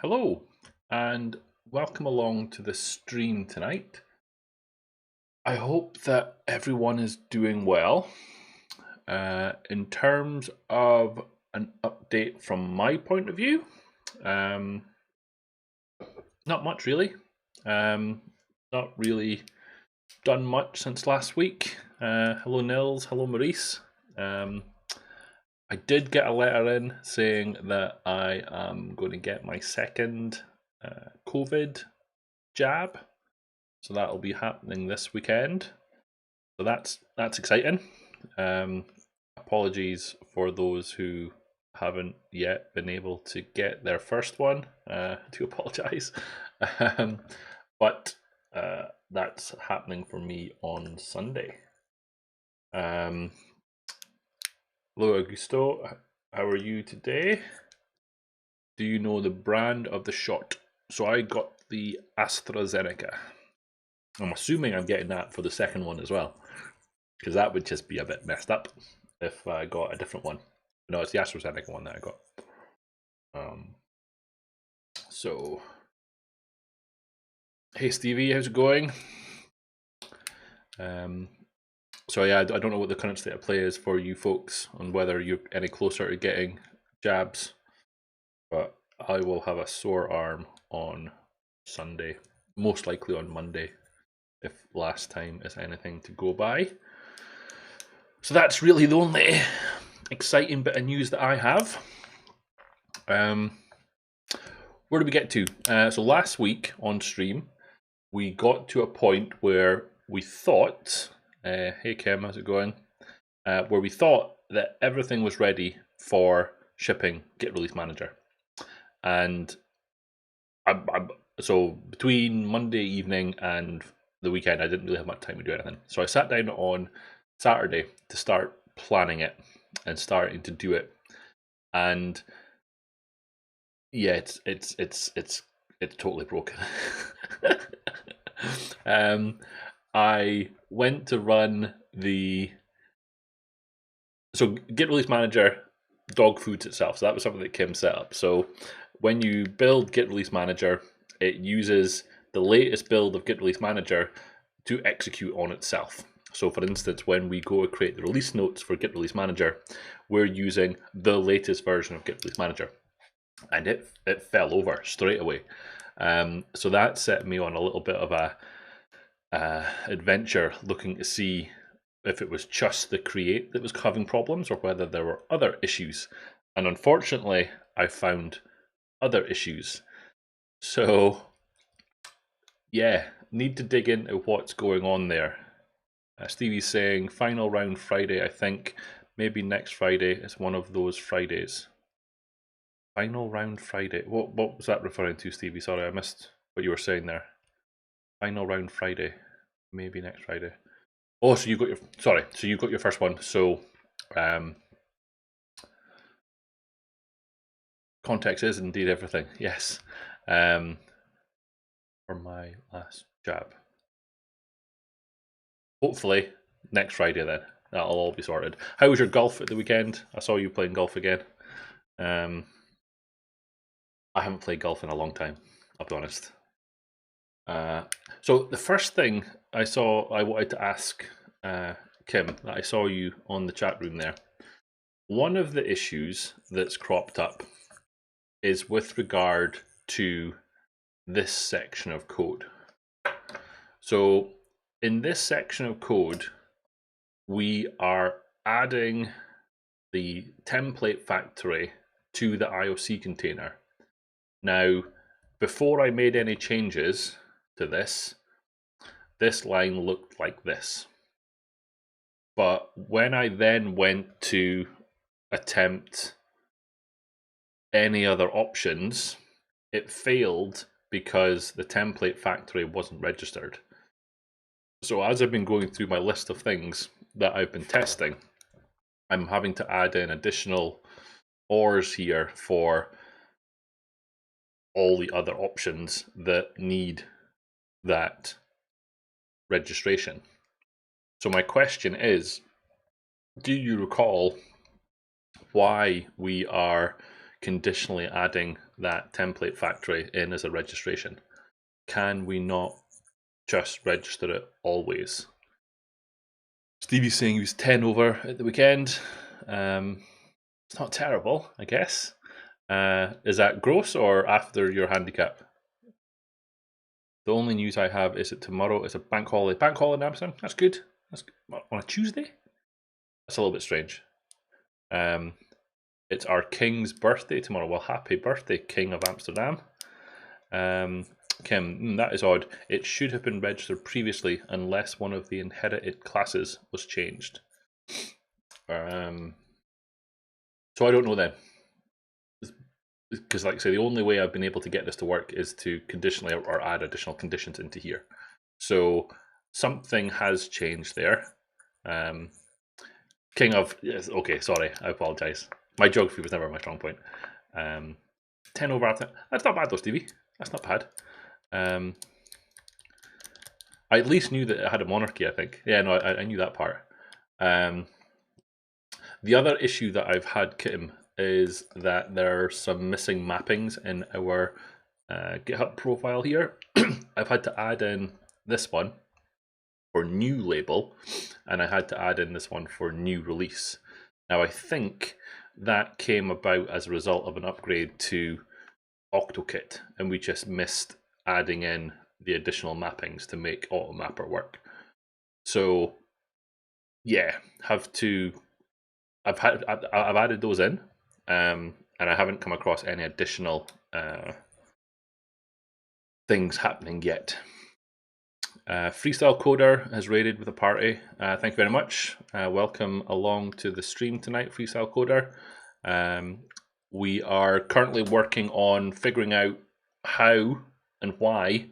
Hello, and welcome along to the stream tonight. I hope that everyone is doing well. In terms of an update from my point of view, not much really. Not really done much since last week. Hello Nils, hello Maurice. I did get a letter in saying that I am going to get my second COVID jab, so that'll be happening this weekend. So that's exciting. Apologies for those who haven't yet been able to get their first one. To apologise, but that's happening for me on Sunday. Hello Augusto, how are you today? Do you know the brand of the shot? So I got the AstraZeneca. I'm assuming I'm getting that for the second one as well, because that would just be a bit messed up if I got a different one. No, it's the AstraZeneca one that I got. So, hey Stevie, how's it going? So yeah, I don't know what the current state of play is for you folks on whether you're any closer to getting jabs, but I will have a sore arm on Sunday, most likely on Monday, if last time is anything to go by. So that's really the only exciting bit of news that I have. Where did we get to? So last week on stream, we got to a point where we thought, hey Kim, how's it going? Where we thought that everything was ready for shipping GitReleaseManager. And so between Monday evening and the weekend, I didn't really have much time to do anything. So I sat down on Saturday to start planning it and starting to do it. And yeah, it's totally broken. I went to run the GitReleaseManager dog foods itself. So that was something that Kim set up. So when you build GitReleaseManager, it uses the latest build of GitReleaseManager to execute on itself. So for instance, when we go to create the release notes for GitReleaseManager, we're using the latest version of GitReleaseManager. And it fell over straight away. So that set me on a little bit of a adventure looking to see if it was just the create that was having problems or whether there were other issues. And unfortunately, I found other issues. So yeah, need to dig into what's going on there. Stevie's saying final round Friday. I think maybe next Friday is one of those Fridays. Final round Friday. What was that referring to, Stevie? Sorry, I missed what you were saying there. Final round Friday. Maybe next Friday. Oh, so you got your first one. So context is indeed everything. Yes. For my last jab. Hopefully next Friday then. That'll all be sorted. How was your golf at the weekend? I saw you playing golf again. I haven't played golf in a long time, I'll be honest. So the first thing I wanted to ask Kim, that I saw you on the chat room there. One of the issues that's cropped up is with regard to this section of code. So in this section of code, we are adding the template factory to the IOC container. Now, before I made any changes to this line looked like this. But when I then went to attempt any other options, it failed because the template factory wasn't registered. So as I've been going through my list of things that I've been testing, I'm having to add in additional ORs here for all the other options that need that registration. So my question is, do you recall why we are conditionally adding that template factory in as a registration, can we not just register it always? Stevie's saying he was 10 over at the weekend. It's not terrible, I guess. Is that gross or after your handicap? The only news I have is that tomorrow is a bank holiday. Bank holiday in Amsterdam? That's good. That's good. On a Tuesday? That's a little bit strange. It's our king's birthday tomorrow. Well, happy birthday, King of Amsterdam. Kim, that is odd. It should have been registered previously unless one of the inherited classes was changed. So I don't know then. Because like I say, the only way I've been able to get this to work is to conditionally or add additional conditions into here. So something has changed there. King of, yes, okay, sorry, I apologize. My geography was never my strong point. 10 over after, that's not bad though, Stevie. That's not bad. I at least knew that it had a monarchy, I think. Yeah, no, I knew that part. The other issue that I've had, Kim, is that there are some missing mappings in our GitHub profile here. I've had to add in this one for new label, and I had to add in this one for new release. Now, I think that came about as a result of an upgrade to AutoKit, and we just missed adding in the additional mappings to make AutoMapper work. So, yeah, I've added those in, and I haven't come across any additional things happening yet. Freestyle Coder has raided with a party. Thank you very much. Welcome along to the stream tonight, Freestyle Coder. We are currently working on figuring out how and why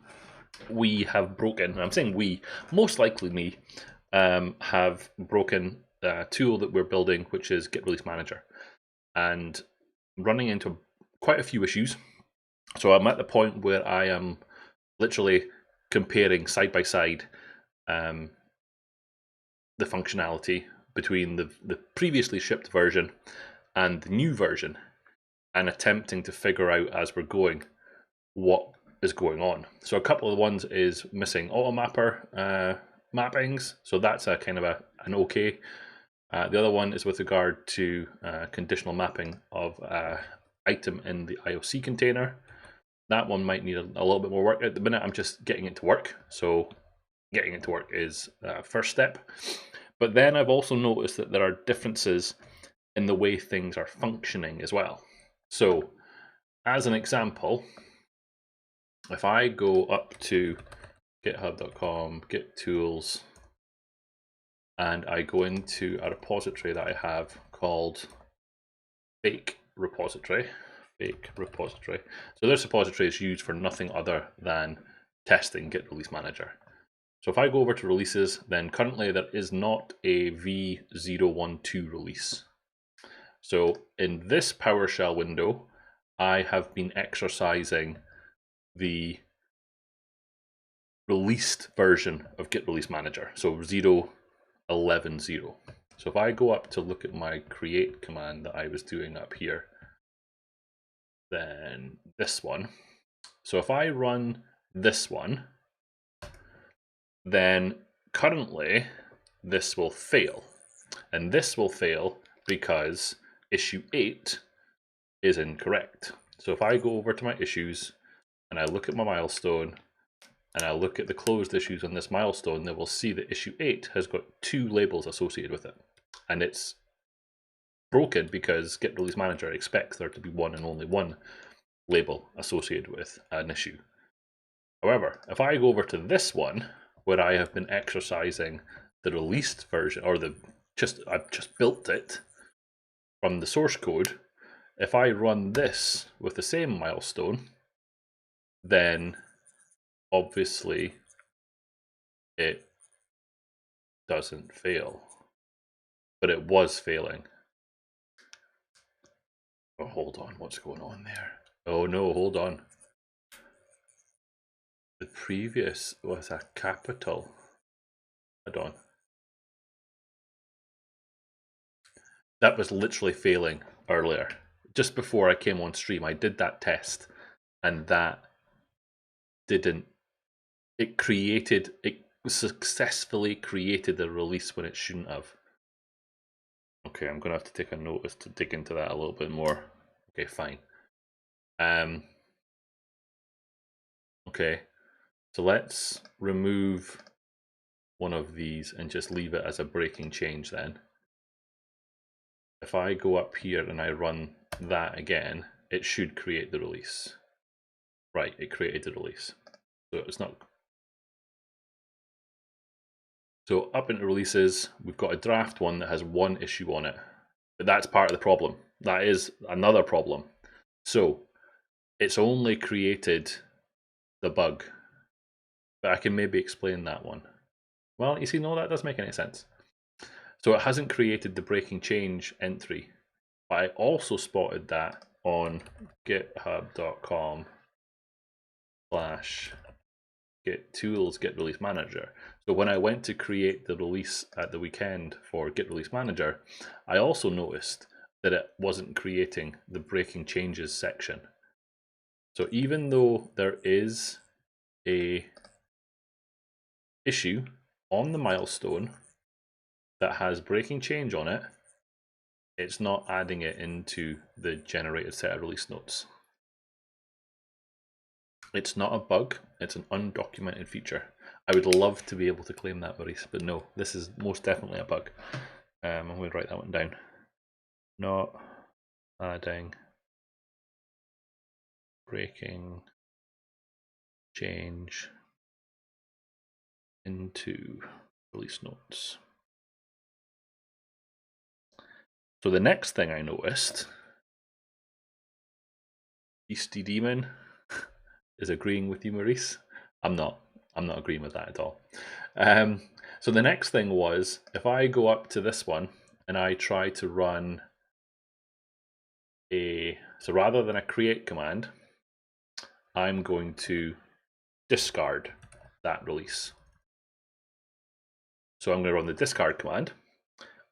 we have broken, I'm saying we, most likely me, have broken a tool that we're building, which is GitReleaseManager, and running into quite a few issues. So I'm at the point where I am literally comparing side by side the functionality between the previously shipped version and the new version, and attempting to figure out as we're going what is going on. So a couple of the ones is missing AutoMapper mappings, so that's a kind of an okay. The other one is with regard to conditional mapping of item in the IOC container. That one might need a little bit more work. At the minute, I'm just getting it to work. So getting it to work is first step. But then I've also noticed that there are differences in the way things are functioning as well. So as an example, if I go up to github.com, git tools, and I go into a repository that I have called fake repository. So this repository is used for nothing other than testing GitReleaseManager. So if I go over to releases, then currently there is not a v012 release. So in this PowerShell window, I have been exercising the released version of GitReleaseManager, so 0.11.0. So if I go up to look at my create command that I was doing up here, then this one. So if I run this one, then currently this will fail. And this will fail because issue 8 is incorrect. So if I go over to my issues and I look at my milestone and I look at the closed issues on this milestone, then we'll see that issue 8 has got 2 labels associated with it. And it's broken because GitReleaseManager expects there to be one and only one label associated with an issue. However, if I go over to this one, where I have been exercising the released version, or I've just built it from the source code, if I run this with the same milestone, then obviously it doesn't fail. But it was failing. Oh, hold on, what's going on there? Oh no, hold on. The previous was a capital. Hold on. That was literally failing earlier. just before I came on stream, I did that test, and that didn't. It successfully created a release when it shouldn't have. Okay, I'm gonna have to take a notice to dig into that a little bit more. Okay, fine. Okay, so let's remove one of these and just leave it as a breaking change then. If I go up here and I run that again, it should create the release. Right, it created the release. So it's not. So up into releases, we've got a draft one that has one issue on it, but that's part of the problem. That is another problem. So it's only created the bug, but I can maybe explain that one. Well, you see, no, that doesn't make any sense. So it hasn't created the breaking change entry, but I also spotted that on github.com/git-tools GitReleaseManager. So when I went to create the release at the weekend for GitReleaseManager, I also noticed that it wasn't creating the breaking changes section. So even though there is a issue on the milestone that has breaking change on it, it's not adding it into the generated set of release notes. It's not a bug, it's an undocumented feature. I would love to be able to claim that, Maurice, but no, this is most definitely a bug. I'm going to write that one down. Not adding breaking change into release notes. So the next thing I noticed, Beastie Demon is agreeing with you, Maurice. I'm not agreeing with that at all. So the next thing was, if I go up to this one and I try to run so rather than a create command, I'm going to discard that release. So I'm going to run the discard command,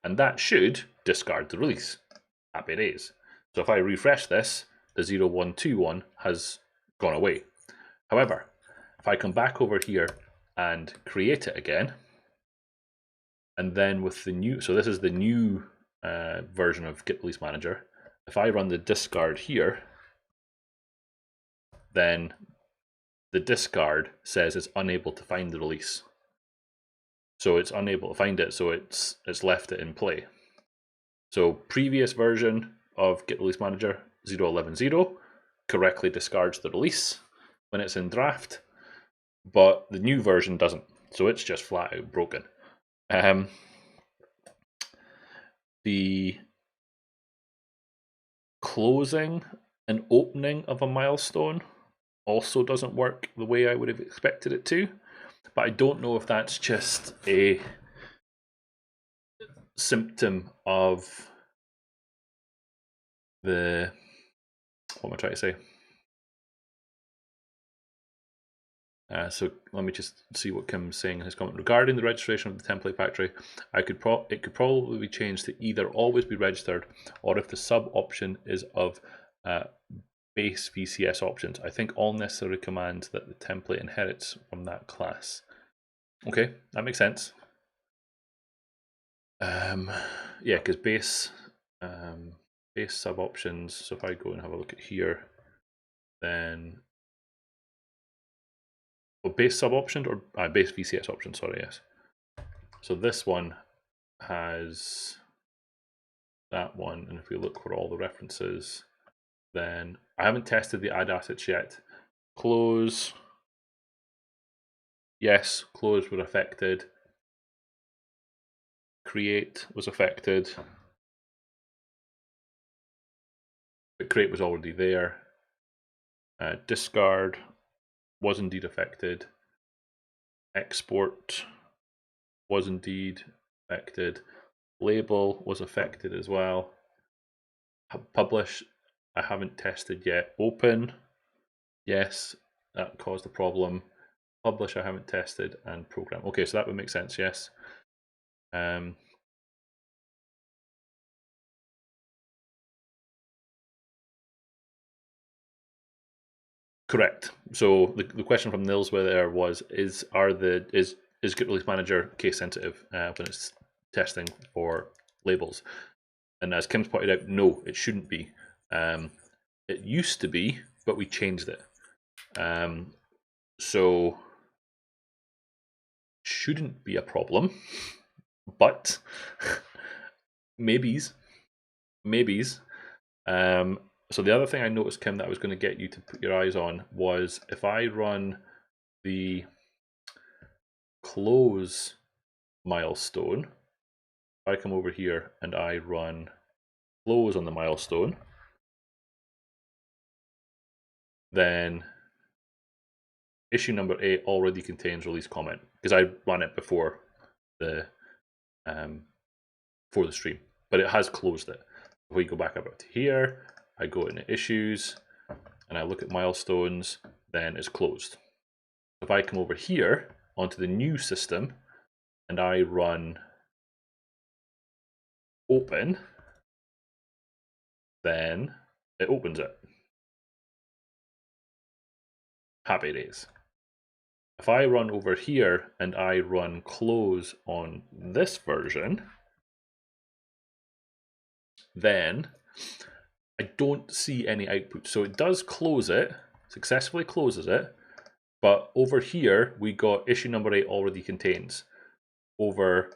and that should discard the release. Happy days. So if I refresh this, the 0121 has gone away. However, if I come back over here and create it again, and then with the new, so this is the new version of GitReleaseManager. If I run the discard here, then the discard says it's unable to find the release. So it's unable to find it, so it's left it in play. So previous version of GitReleaseManager 0.11.0 correctly discards the release when it's in draft, but the new version doesn't. So it's just flat out broken. The closing and opening of a milestone also doesn't work the way I would have expected it to, but I don't know if that's just a symptom of the, what am I trying to say? So let me just see what Kim's saying in his comment. Regarding the registration of the template factory, it could probably be changed to either always be registered, or if the sub option is of base VCS options. I think all necessary commands that the template inherits from that class. Okay, that makes sense. Yeah, because base sub options. So if I go and have a look at here, then base sub option or base VCS option. Sorry, yes. So this one has that one, and if we look for all the references, then I haven't tested the add assets yet. Close, yes, close were affected. Create was affected, but create was already there. Discard was indeed affected. Export was indeed affected. Label was affected as well. Publish, I haven't tested yet. Open, yes, that caused a problem. Publish, I haven't tested, and program. Okay, so that would make sense, yes. Correct. So the question from Nils there was, is GitReleaseManager case sensitive when it's testing for labels? And as Kim's pointed out, no, it shouldn't be. It used to be, but we changed it. So shouldn't be a problem, but maybes. So the other thing I noticed, Kim, that I was going to get you to put your eyes on was if I run the close milestone, if I come over here and I run close on the milestone, then issue number 8 already contains release comment because I ran it before the stream, but it has closed it. If we go back up to here, I go into issues and I look at milestones, then it's closed. If I come over here onto the new system and I run open, then it opens it. Happy days. If I run over here and I run close on this version, then I don't see any output. So it does close it, successfully closes it, but over here we got issue number 8 already contains. Over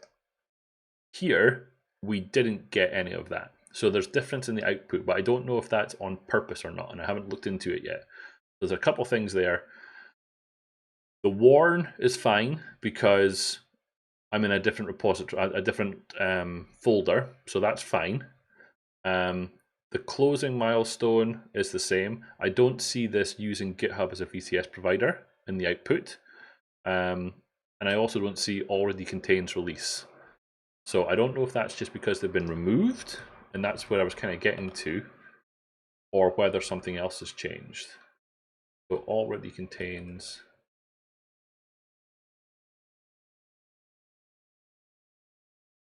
here we didn't get any of that. So there's difference in the output, but I don't know if that's on purpose or not, and I haven't looked into it yet. There's a couple things there. The warn is fine because I'm in a different repository, a different folder, so that's fine. The closing milestone is the same. I don't see this using GitHub as a VCS provider in the output. And I also don't see already contains release. So I don't know if that's just because they've been removed, and that's where I was kind of getting to, or whether something else has changed. So already contains.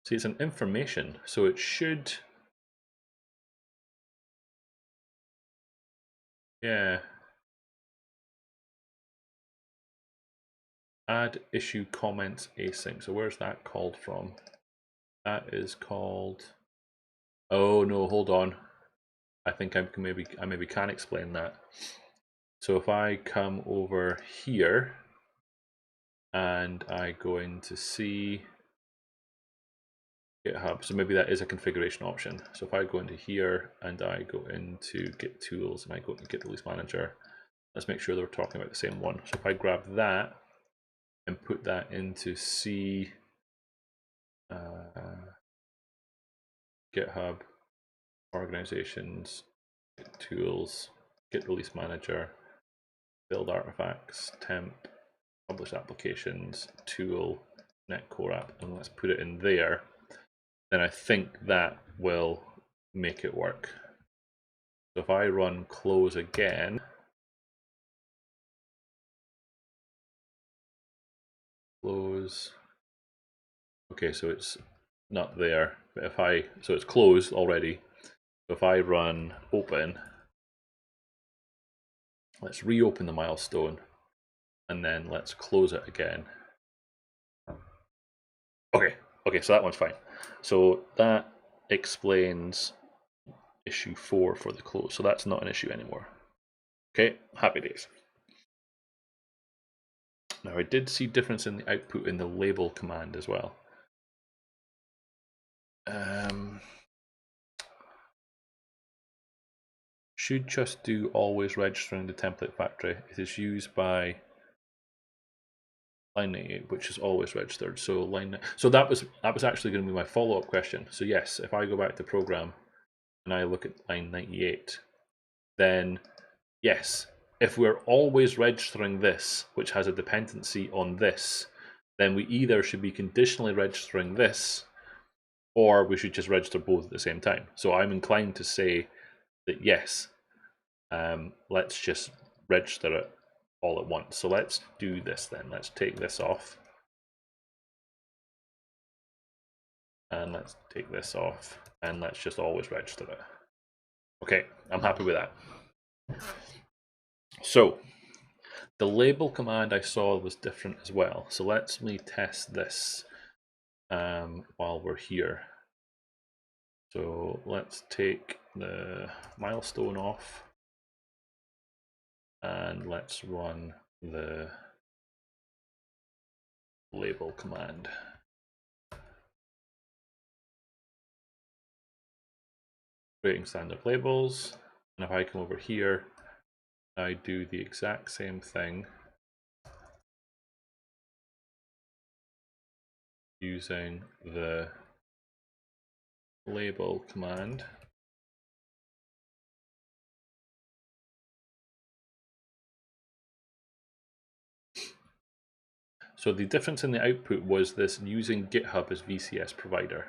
See, it's an information, so it should. Yeah. Add issue comments async. So where's that called from? That is called. Oh no, hold on. I think I maybe can explain that. So if I come over here and I go into see GitHub, so maybe that is a configuration option. So if I go into here and I go into Git tools and I go into GitReleaseManager, let's make sure that we're talking about the same one. So if I grab that and put that into C GitHub organizations, Git tools, GitReleaseManager, build artifacts, temp, publish applications, tool, netcore app, and let's put it in there, then I think that will make it work. So if I run close again, close, okay, so it's not there, but if so it's closed already. So if I run open, let's reopen the milestone, and then let's close it again. Okay, so that one's fine. So that explains issue 4 for the close. So that's not an issue anymore. Okay, happy days. Now I did see difference in the output in the label command as well. Should just do always registering the template factory. It is used by line 98, which is always registered. So that was actually going to be my follow-up question. So yes, if I go back to program and I look at line 98, then yes, if we're always registering this, which has a dependency on this, then we either should be conditionally registering this, or we should just register both at the same time. So I'm inclined to say that yes, let's just register it all at once. So let's do this then. Let's take this off. And let's take this off. And let's just always register it. Okay, I'm happy with that. So The label command I saw was different as well. So let me test this while we're here. So let's take the milestone off and let's run the label command. Creating standard labels, and if I come over here, I do the exact same thing using the label command. So the difference in the output was this using GitHub as VCS provider.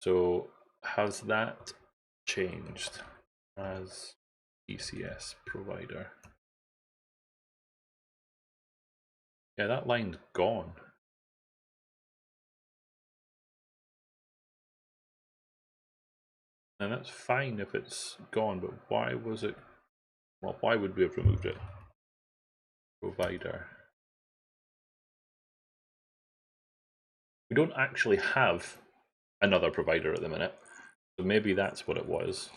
So has that changed as VCS provider? Yeah, that line's gone. And that's fine if it's gone, but why was it? Well, why would we have removed it? Provider. We don't actually have another provider at the minute, so maybe that's what it was.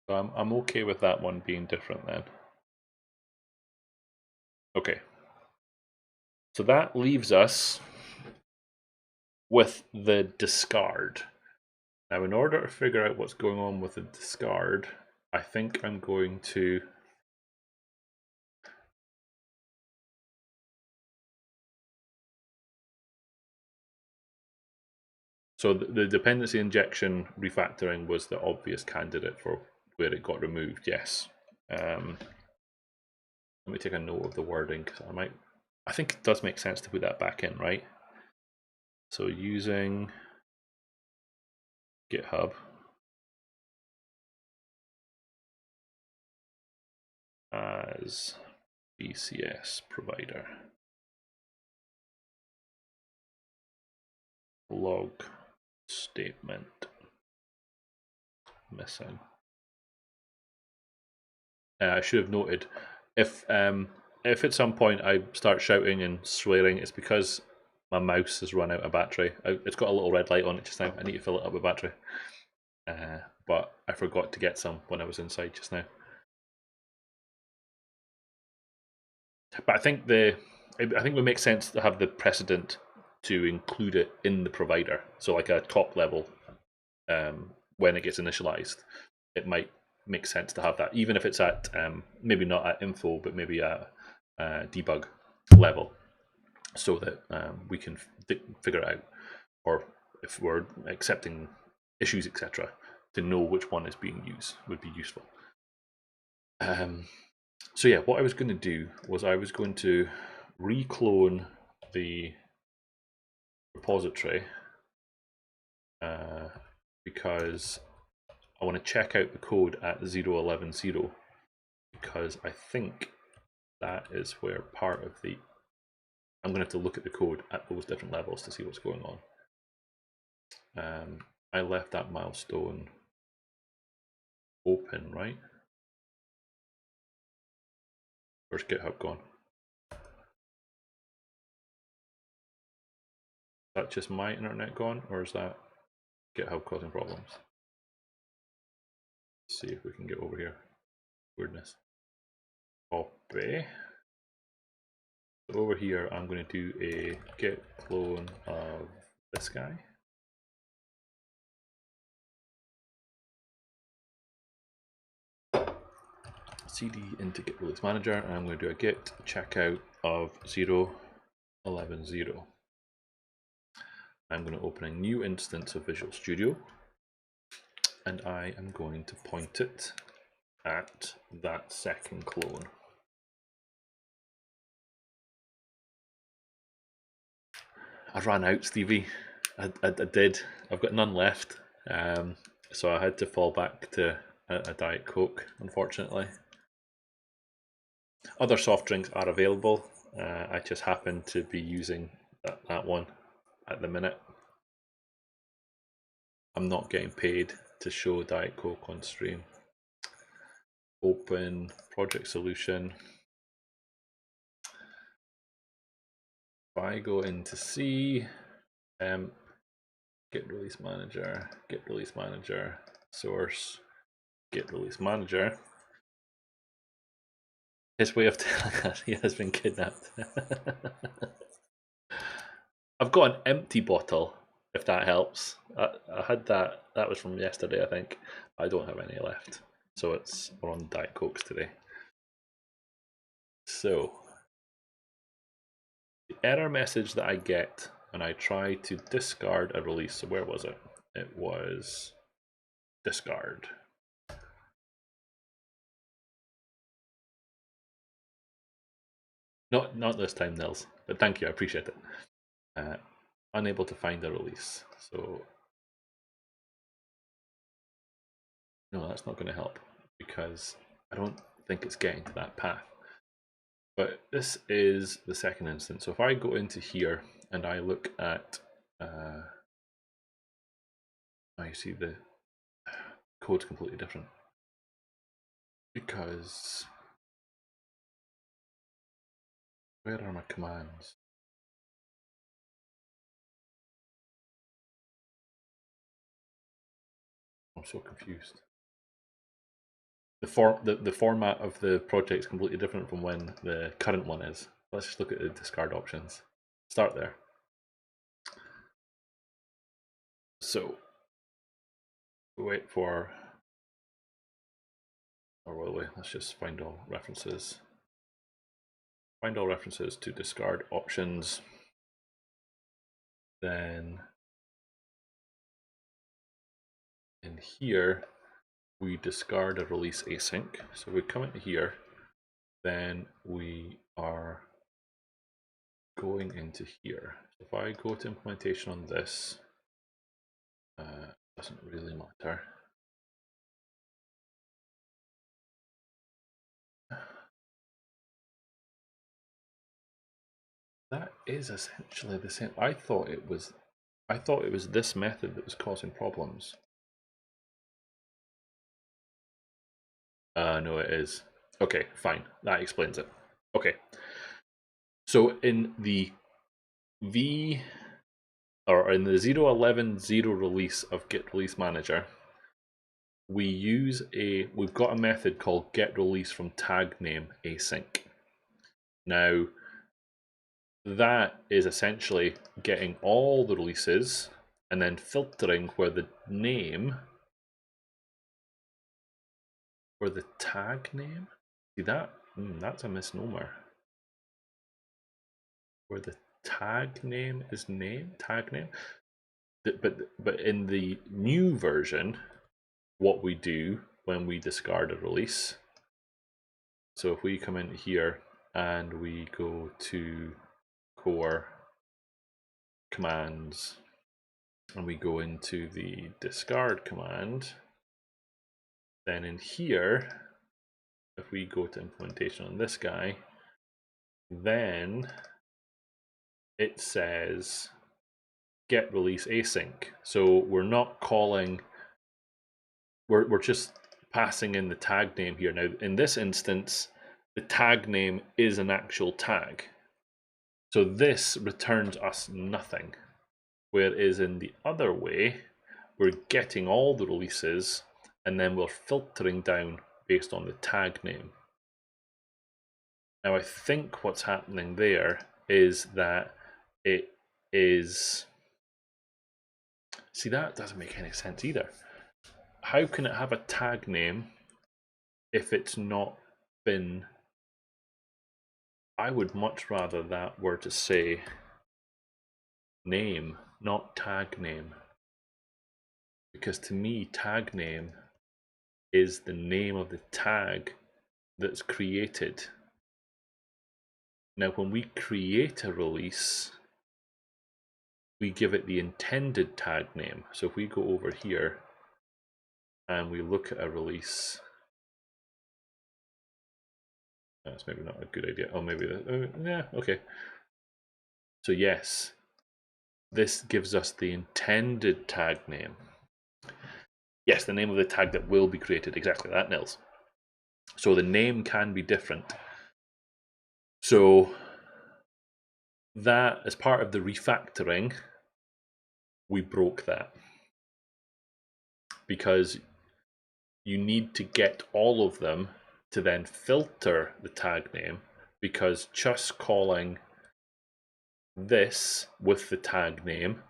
So I'm okay with that one being different then. Okay. So that leaves us with the discard. Now, in order to figure out what's going on with the discard, I think I'm going to so the dependency injection refactoring was the obvious candidate for where it got removed, yes. Let me take a note of the wording because I think it does make sense to put that back in, right? So using GitHub as VCS provider. Log statement missing. I should have noted if at some point I start shouting and swearing, it's because my mouse has run out of battery. It's got a little red light on it just now. I need to fill it up with battery, but I forgot to get some when I was inside just now. But I think it would make sense to have the precedent to include it in the provider. So like a top level, when it gets initialized, it might make sense to have that, even if it's at maybe not at info, but maybe at debug level, so that we can figure it out, or if we're accepting issues, etc., to know which one is being used would be useful. So yeah, what I was going to do was I was going to reclone the repository because I want to check out the code at 0.11.0 because I think that is where part of the I'm going to have to look at the code at those different levels to see what's going on. I left that milestone open, right? Where's GitHub gone? Is that just my internet gone, or is that GitHub causing problems? Let's see if we can get over here. Weirdness. Copy. So over here, I'm going to do a git clone of this guy. CD into GitReleaseManager, and I'm going to do a git checkout of 0.11.0. I'm going to open a new instance of Visual Studio, and I am going to point it at that second clone. I ran out, Stevie. I did. I've got none left, so I had to fall back to a Diet Coke, unfortunately. Other soft drinks are available. I just happen to be using that one at the minute. I'm not getting paid to show Diet Coke on stream. Open project solution. If I go into C, GitReleaseManager, source, GitReleaseManager. His way of telling us he has been kidnapped. I've got an empty bottle, if that helps. I had that was from yesterday, I think. I don't have any left. So we're on Diet Cokes today. So the error message that I get when I try to discard a release, so where was it? It was discard. Not this time, Nils, but thank you, I appreciate it. Unable to find a release. So no, that's not going to help because I don't think it's getting to that path. But this is the second instance. So if I go into here and I look at, I see the code's completely different because where are my commands? I'm so confused. The format of the project is completely different from when the current one is. Let's just look at the discard options. Start there. So wait for, or wait, let's just find all references. Find all references to discard options. Then in here, we discard a release async. So we come into here, then we are going into here. So if I go to implementation on this, doesn't really matter. That is essentially the same. I thought it was this method that was causing problems. No, it is. Okay, fine. That explains it. Okay. So in the in the 0.11.0 release of GitReleaseManager, we've got a method called getRelease from Tag Name Async. Now, that is essentially getting all the releases and then filtering where the tag name. See that? That's a misnomer. Where the tag name is tag name. But in the new version, what we do when we discard a release. So if we come in here and we go to core commands and we go into the discard command, then in here, if we go to implementation on this guy, then it says get release async. So we're not calling, we're just passing in the tag name here. Now in this instance, the tag name is an actual tag. So this returns us nothing. Whereas in the other way, we're getting all the releases and then we're filtering down based on the tag name. Now I think what's happening there is that it is, see, that doesn't make any sense either. How can it have a tag name if it's not been, I would much rather that were to say name, not tag name. Because to me, tag name is the name of the tag that's created. Now, when we create a release, we give it the intended tag name. So if we go over here and we look at a release, that's maybe not a good idea. Oh, maybe yeah, okay. So yes, this gives us the intended tag name. Yes, the name of the tag that will be created, exactly that, Nils. So the name can be different. So that, as part of the refactoring, we broke that. Because you need to get all of them to then filter the tag name, because just calling this with the tag name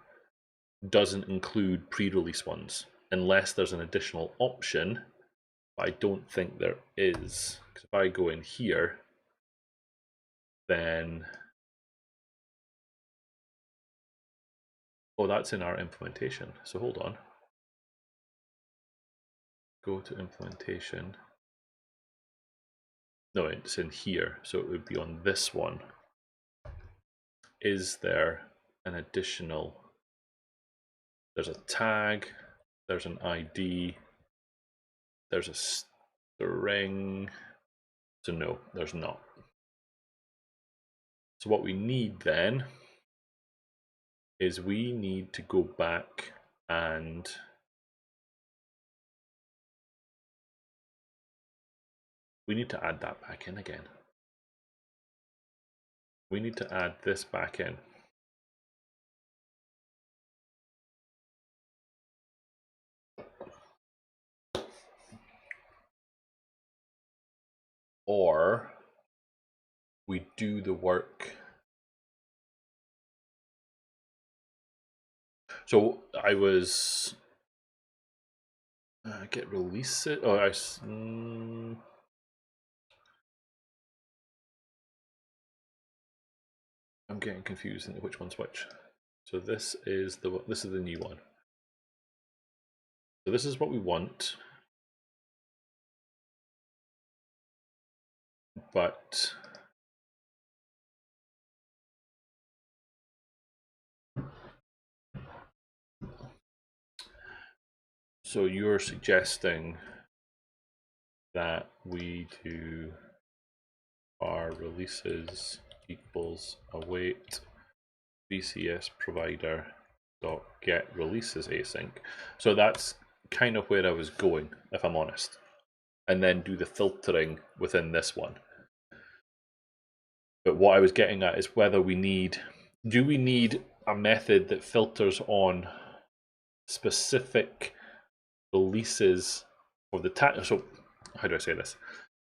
doesn't include pre-release ones, unless there's an additional option. But I don't think there is, because if I go in here, then oh, that's in our implementation. So hold on, go to implementation. No, it's in here, so it would be on this one. Is there an additional? There's a tag, there's an ID, there's a string. So no, there's not. So what we need then is we need to go back and we need to add that back in again. We need to add this back in. Or we do the work. So I was get release it. Oh, I'm getting confused into which one's which. So this is the new one. So this is what we want, but so you're suggesting that we do our releases equals await VCS provider dot get releases async. So that's kind of where I was going, if I'm honest, and then do the filtering within this one. But what I was getting at is whether we need, do we need a method that filters on specific releases of the tag? So how do I say this?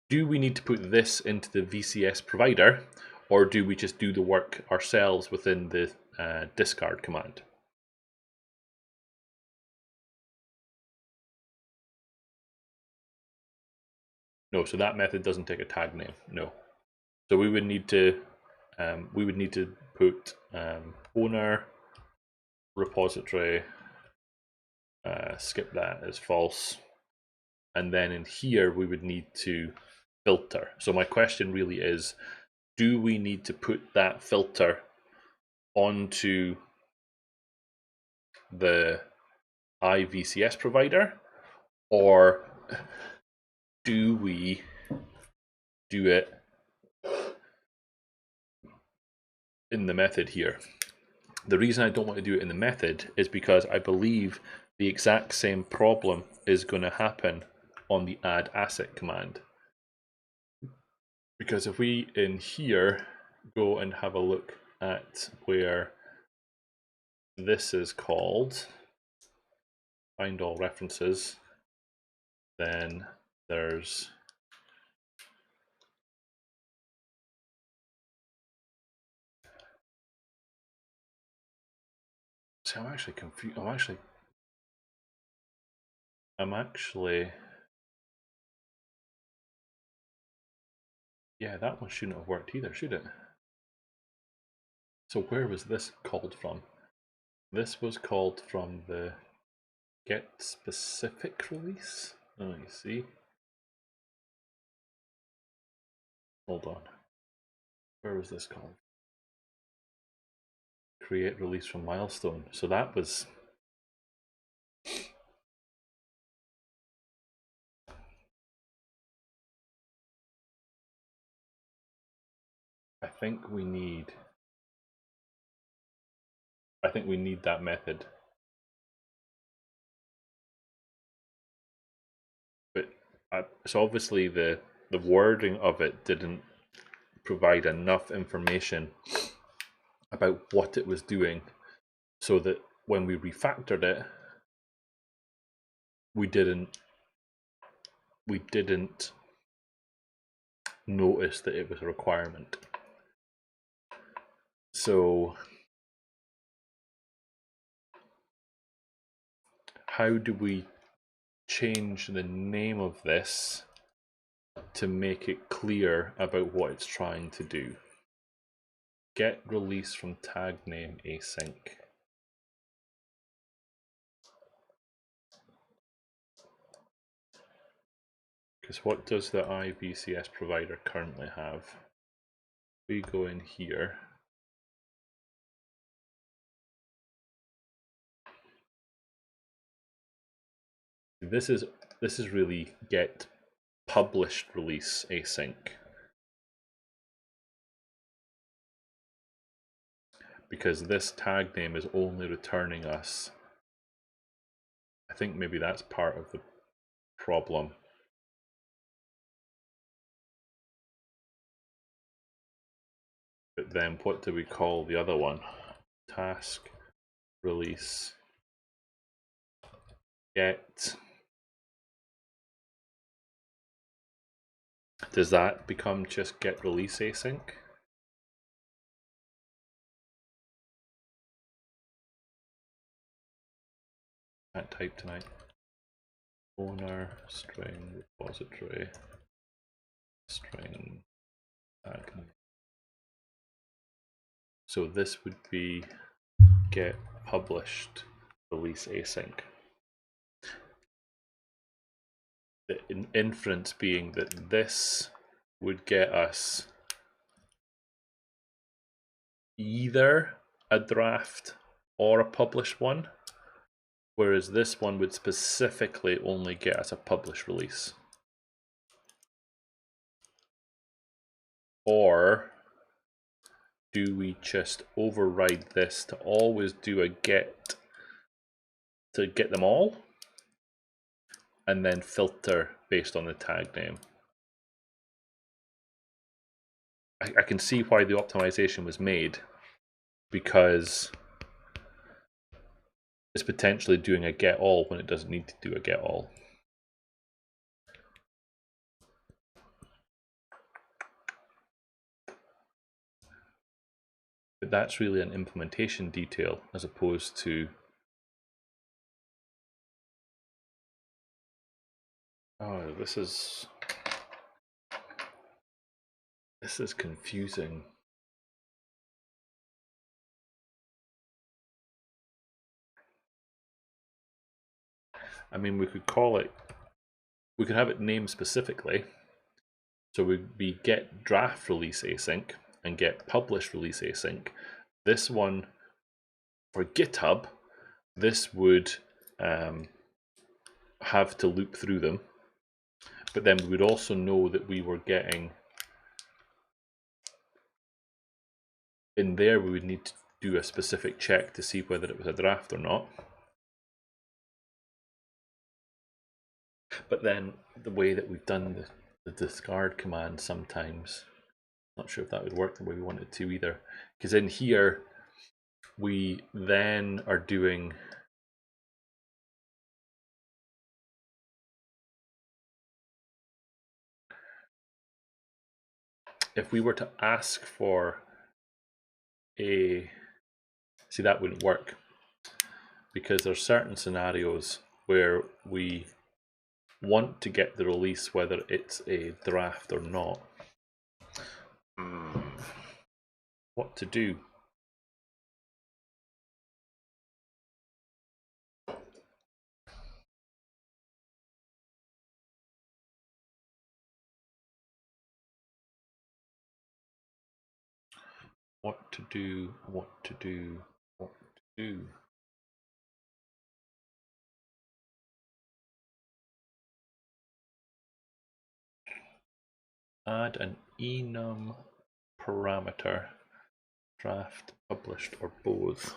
Do we need to put this into the VCS provider, or do we just do the work ourselves within the discard command? No, so that method doesn't take a tag name. No, so we would need to put owner repository. Skip that as false, and then in here we would need to filter. So my question really is, do we need to put that filter onto the IVCS provider, or do we do it in the method here? The reason I don't want to do it in the method is because I believe the exact same problem is going to happen on the add asset command. Because if we in here go and have a look at where this is called, find all references, then there's see, I'm actually confused. I'm actually yeah, that one shouldn't have worked either, should it? So where was this called from? This was called from the get specific release. Oh, you see. Hold on. Where was this called? Create release from Milestone. So that was. I think we need that method. So obviously the wording of it didn't provide enough information about what it was doing, so that when we refactored it, we didn't notice that it was a requirement. So how do we change the name of this to make it clear about what it's trying to do? Get release from tag name async. Because what does the IVCS provider currently have? We go in here. This is really get published release async. Because this tag name is only returning us. I think maybe that's part of the problem. But then what do we call the other one? Task release get. Does that become just get release async? Can't type tonight. Owner string repository string tag. So this would be get published release async. The inference being that this would get us either a draft or a published one, whereas this one would specifically only get us a published release. Or do we just override this to always do a get to get them all, and then filter based on the tag name? I can see why the optimization was made, because it's potentially doing a get all when it doesn't need to do a get all. But that's really an implementation detail as opposed to, oh, this is confusing. I mean, we could call it, we could have it named specifically. So we'd be get draft release async and get publish release async. This one for GitHub, this would have to loop through them, but then we would also know that we were getting, in there we would need to do a specific check to see whether it was a draft or not. But then the way that we've done the discard command sometimes, not sure if that would work the way we want it to either. Because in here, we then are doing, if we were to ask for a, see, that wouldn't work, because there's certain scenarios where we want to get the release whether it's a draft or not. What to do? What to do? What to do? What to do? Add an enum parameter, draft, published, or both.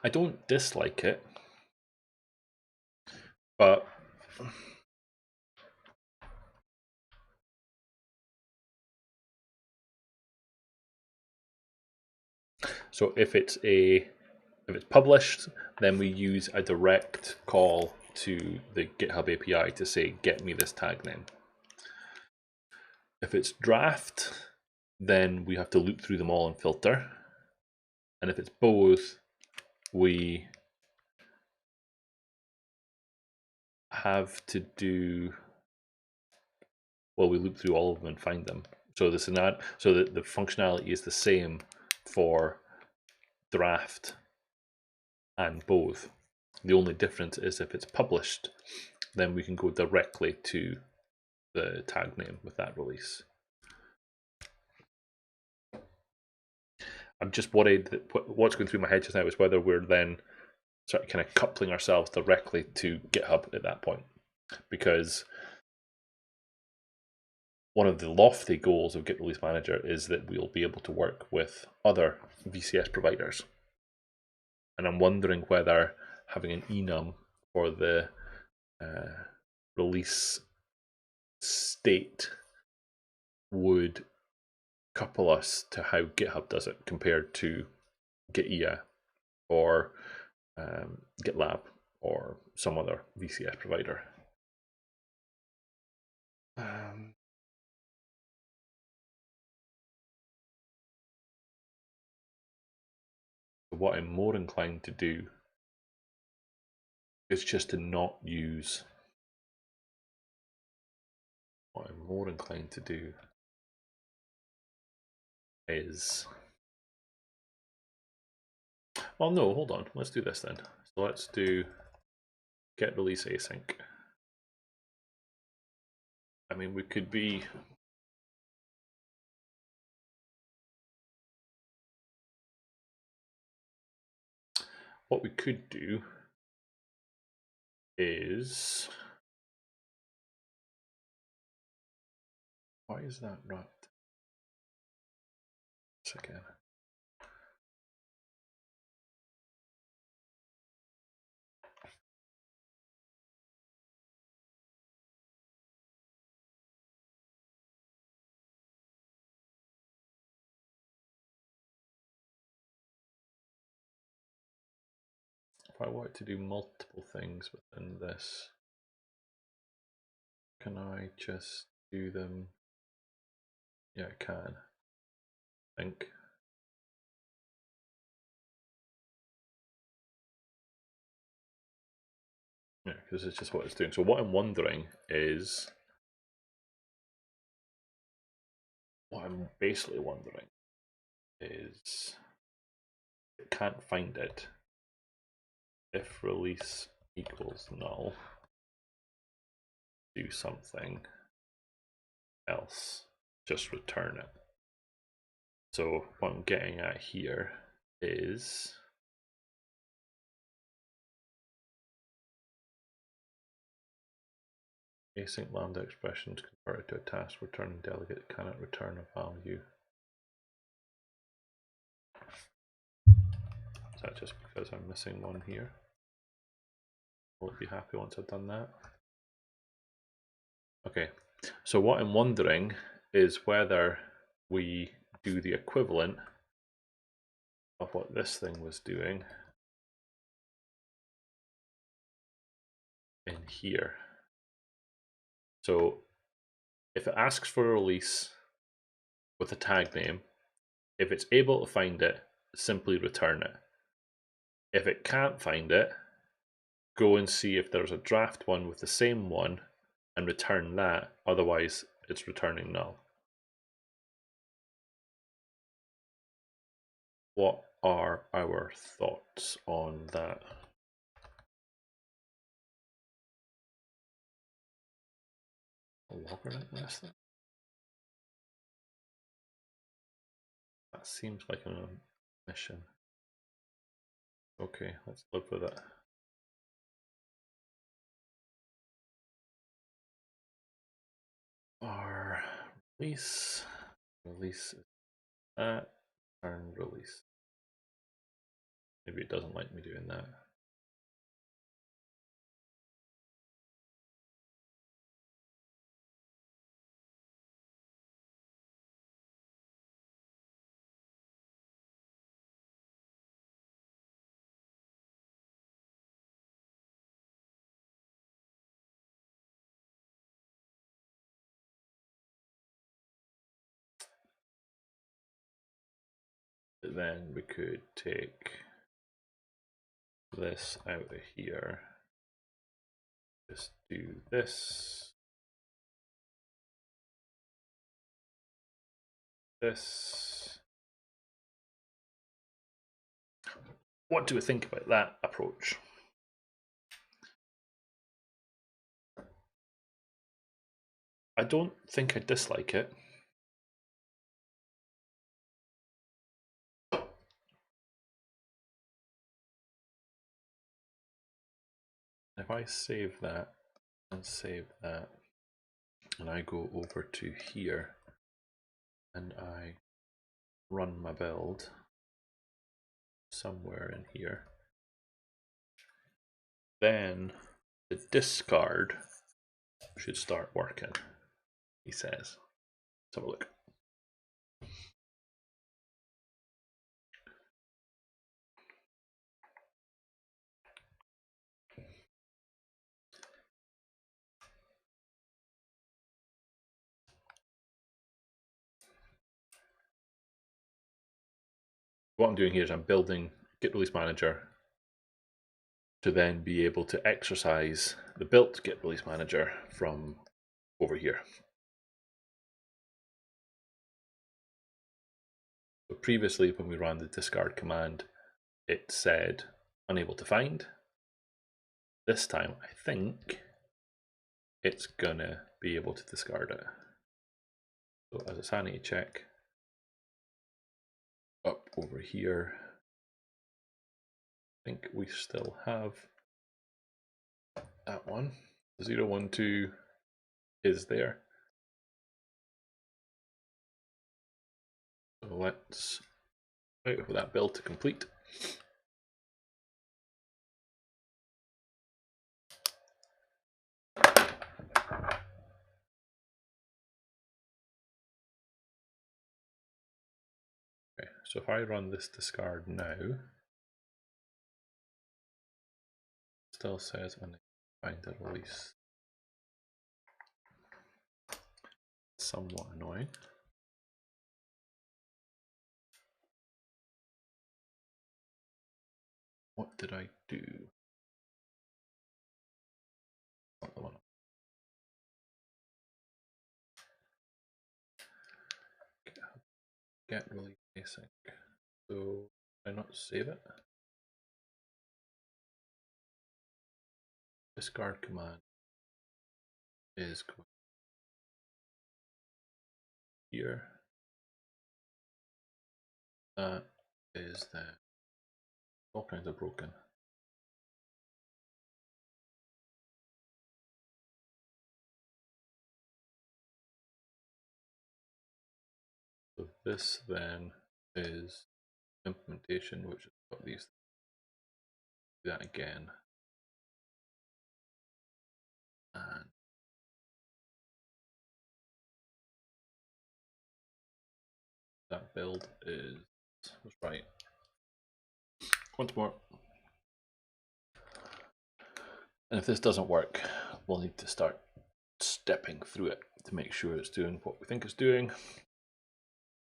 I don't dislike it, but so if it's published, then we use a direct call to the GitHub API to say, get me this tag name. If it's draft, then we have to loop through them all and filter. And if it's both, we have to do, well, we loop through all of them and find them. So the functionality is the same for draft and both. The only difference is if it's published, then we can go directly to the tag name with that release. I'm just worried that what's going through my head just now is whether we're then sort of kind of coupling ourselves directly to GitHub at that point, because one of the lofty goals of GitReleaseManager is that we'll be able to work with other VCS providers. And I'm wondering whether having an enum for the release state would couple us to how GitHub does it compared to GitIA or GitLab or some other VCS provider. What I'm more inclined to do is just to not use. What I'm more inclined to do is, well, no, hold on. Let's do this then. So let's do get release async. I mean, we could be. What we could do is. Why is that not? Again. If I wanted to do multiple things within this, can I just do them? Yeah, I can. I think. Yeah, because it's just what it's doing. So what I'm wondering is, what I'm basically wondering is, it can't find it. If release equals null, do something else, just return it. So what I'm getting at here is, async lambda expressions converted to a task returning delegate cannot return a value. Is that just because I'm missing one here? Will it be happy once I've done that? Okay, so what I'm wondering is whether we do the equivalent of what this thing was doing in here. So if it asks for a release with a tag name, if it's able to find it, simply return it. If it can't find it, go and see if there's a draft one with the same one and return that, otherwise it's returning null. What are our thoughts on that? A logarithm this thing? That seems like an omission. Okay, let's live with it. Our release is that, and release. Maybe it doesn't like me doing that. But then we could take this out of here. Just do this. This. What do we think about that approach? I don't think I dislike it. If I save that and save that, and I go over to here and I run my build somewhere in here, then the discard should start working, he says. Let's have a look. What I'm doing here is I'm building GitReleaseManager to then be able to exercise the built GitReleaseManager from over here. So previously, when we ran the discard command, it said unable to find. This time, I think it's gonna be able to discard it. So as a sanity check, up over here, I think we still have that one. 012 is there. So let's wait for that build to complete. Okay, so if I run this discard now, still says find the release. Somewhat annoying. What did I do? Not the one. Get release async. So did I not save it? Discard command is going here. That is there. All kinds of broken. So this then is implementation, which has got these. Do that again. And that build is right. Once more. And if this doesn't work, we'll need to start stepping through it to make sure it's doing what we think it's doing.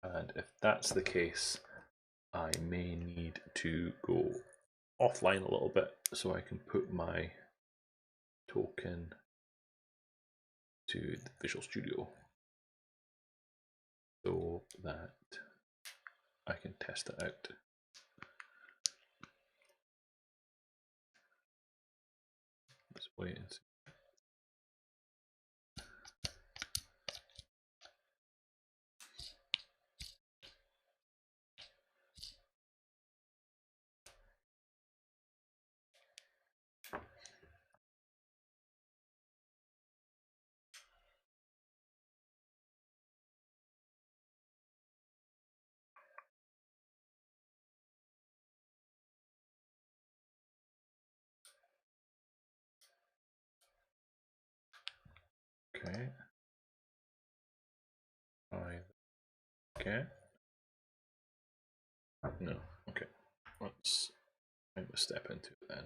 And if that's the case, I may need to go offline a little bit so I can put my token to the Visual Studio so that I can test it out. Let's wait and see. Okay. Okay. No. Okay. Let's step into it then.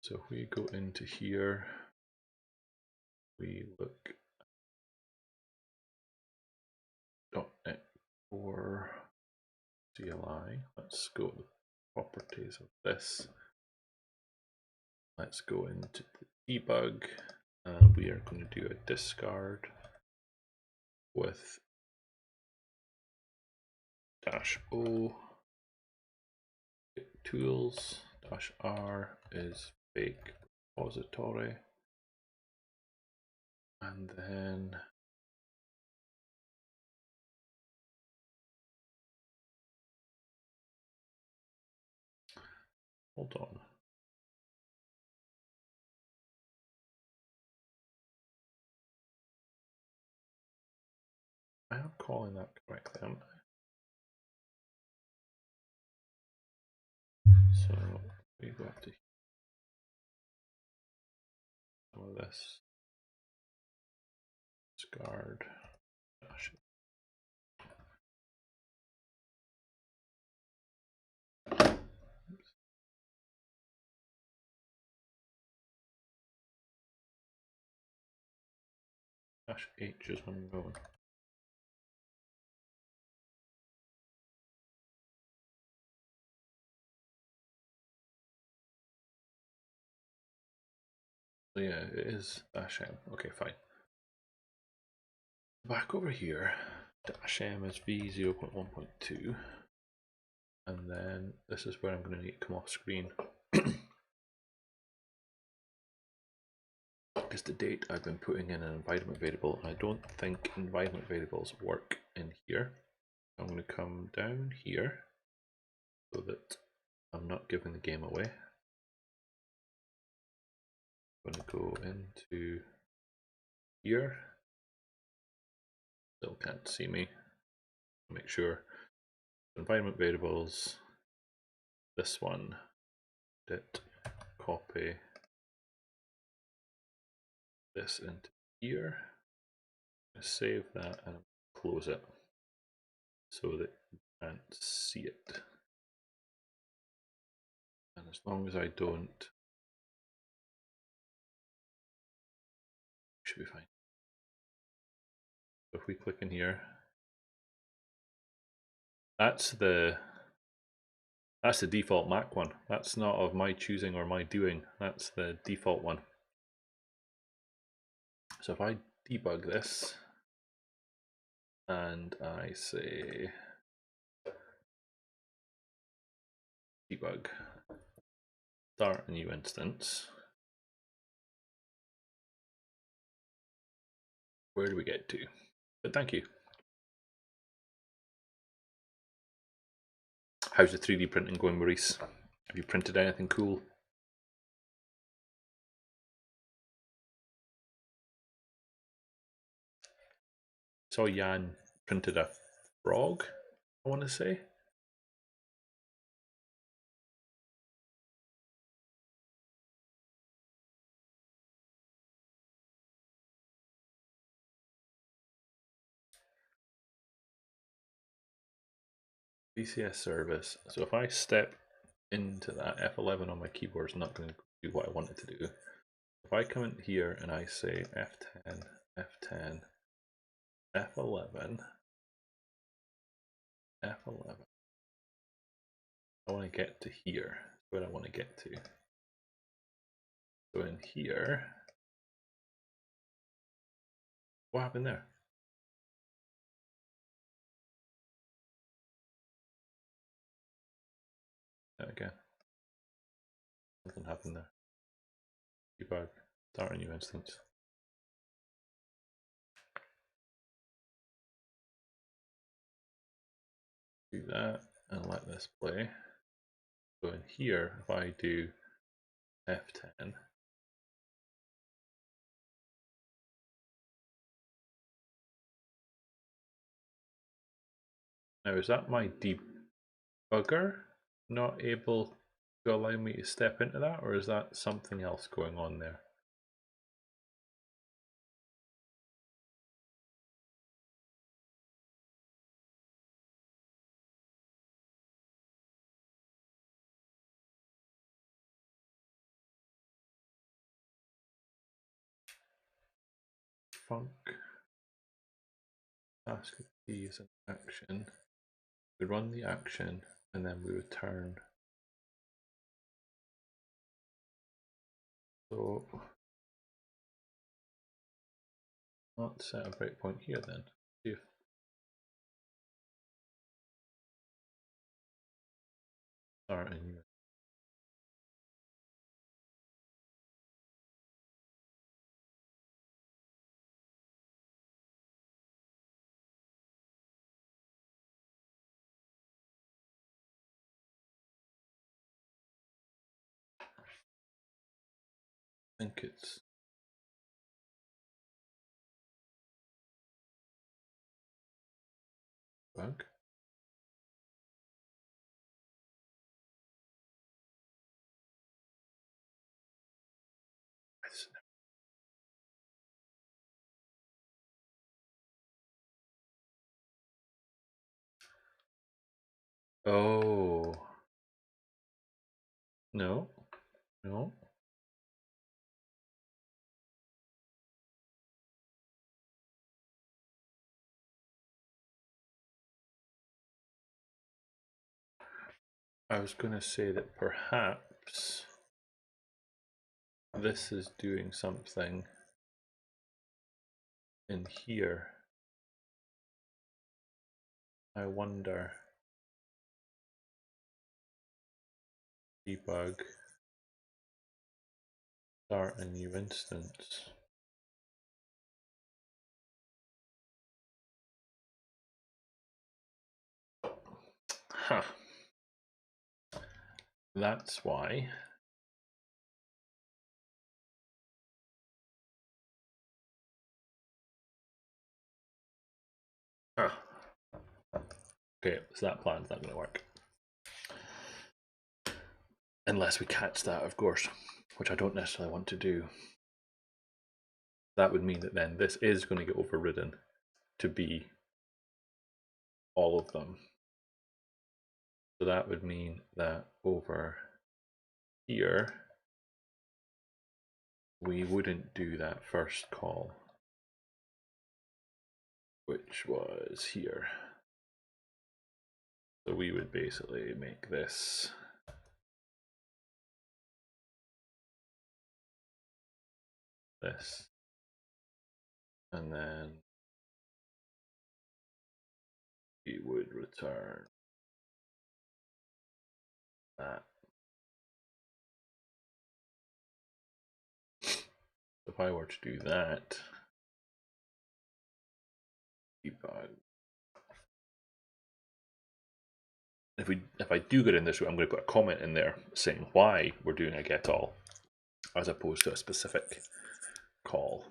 So if we go into here, we look .NET Core CLI. Let's go to the properties of this. Let's go into the debug. We are going to do a discard with -o. Tools -r is fake repository, and then hold on. I am calling that correctly, am I? So we go up to some of this discard -h is unknown. So yeah, it is -m. Okay, fine. Back over here, -m is v0.1.2, and then this is where I'm going to need to come off screen. Is the date I've been putting in an environment variable, and I don't think environment variables work in here. I'm going to come down here so that I'm not giving the game away. I'm going to go into here. Still can't see me. Make sure environment variables, this one, dit copy this into here. Save that and close it so that you can't see it. And as long as I don't, should be fine. So if we click in here, that's the default Mac one. That's not of my choosing or my doing. That's the default one. So if I debug this and I say debug, start a new instance, where do we get to? But thank you. How's the 3D printing going, Maurice? Have you printed anything cool? Saw Jan printed a frog, I want to say. VCS service. So if I step into that, F11 on my keyboard is not going to do what I want it to do. If I come in here and I say F10, F10, F11, F11, I want to get to here. That's where I want to get to. So in here, what happened there? Again, nothing happened there. Debug, start a new instance. Do that and let this play. So in here, if I do F10, now is that my debugger not able to allow me to step into that, or is that something else going on there? func task T is an action. We run the action and then we return. So let's set a breakpoint here then. See if start a new. I think it's bug. Oh no, no. I was going to say that perhaps this is doing something in here. I wonder. Debug. Start a new instance. Huh. That's why. Huh. Okay, so that plan's not going to work. Unless we catch that, of course, which I don't necessarily want to do. That would mean that then this is going to get overridden to be all of them. So that would mean that over here, we wouldn't do that first call, which was here. So we would basically make this this, and then we would return that. If I were to do that, debug. If I do get in this route, I'm going to put a comment in there saying why we're doing a get all as opposed to a specific call.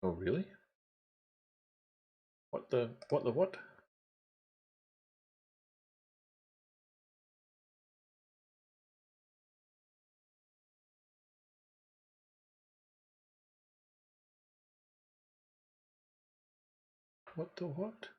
Oh really? What the what? What the what?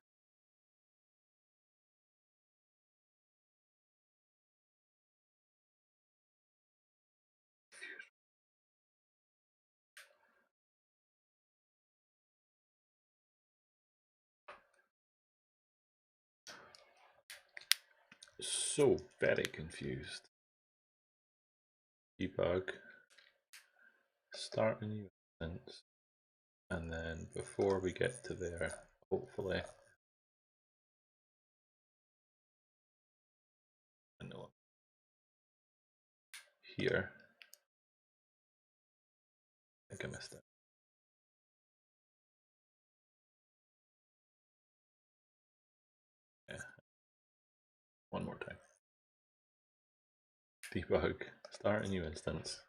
So very confused. Debug. Start a new instance. And then before we get to there, hopefully, I know here, I think I missed it. Yeah, one more time. Debug, start a new instance.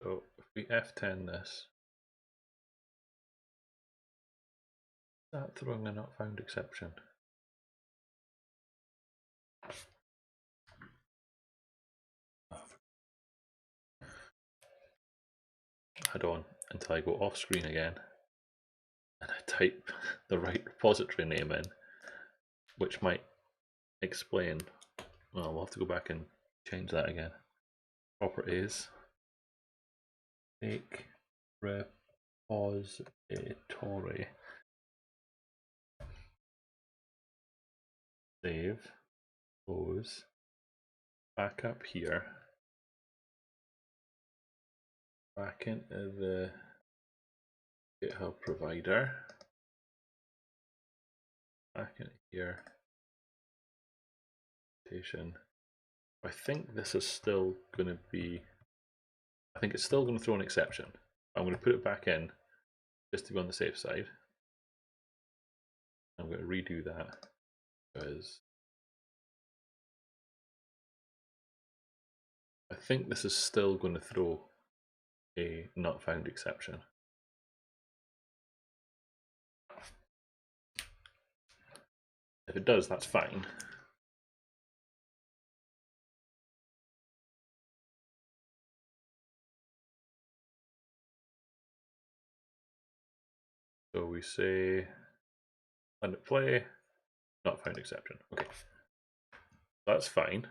So if we F10 this, is that throwing a not found exception? Hold on until I go off screen again. and I type the right repository name in, which might explain. Well, we'll have to go back and change that again. Properties, make repository, save those, back up here, back into the GitHub provider, back into here, I think this is still going to be, I think it's still going to throw an exception. I'm going to put it back in just to be on the safe side. I'm going to redo that because I think this is still going to throw a not found exception. If it does, that's fine. So we say, let it play, not found exception. Okay, that's fine.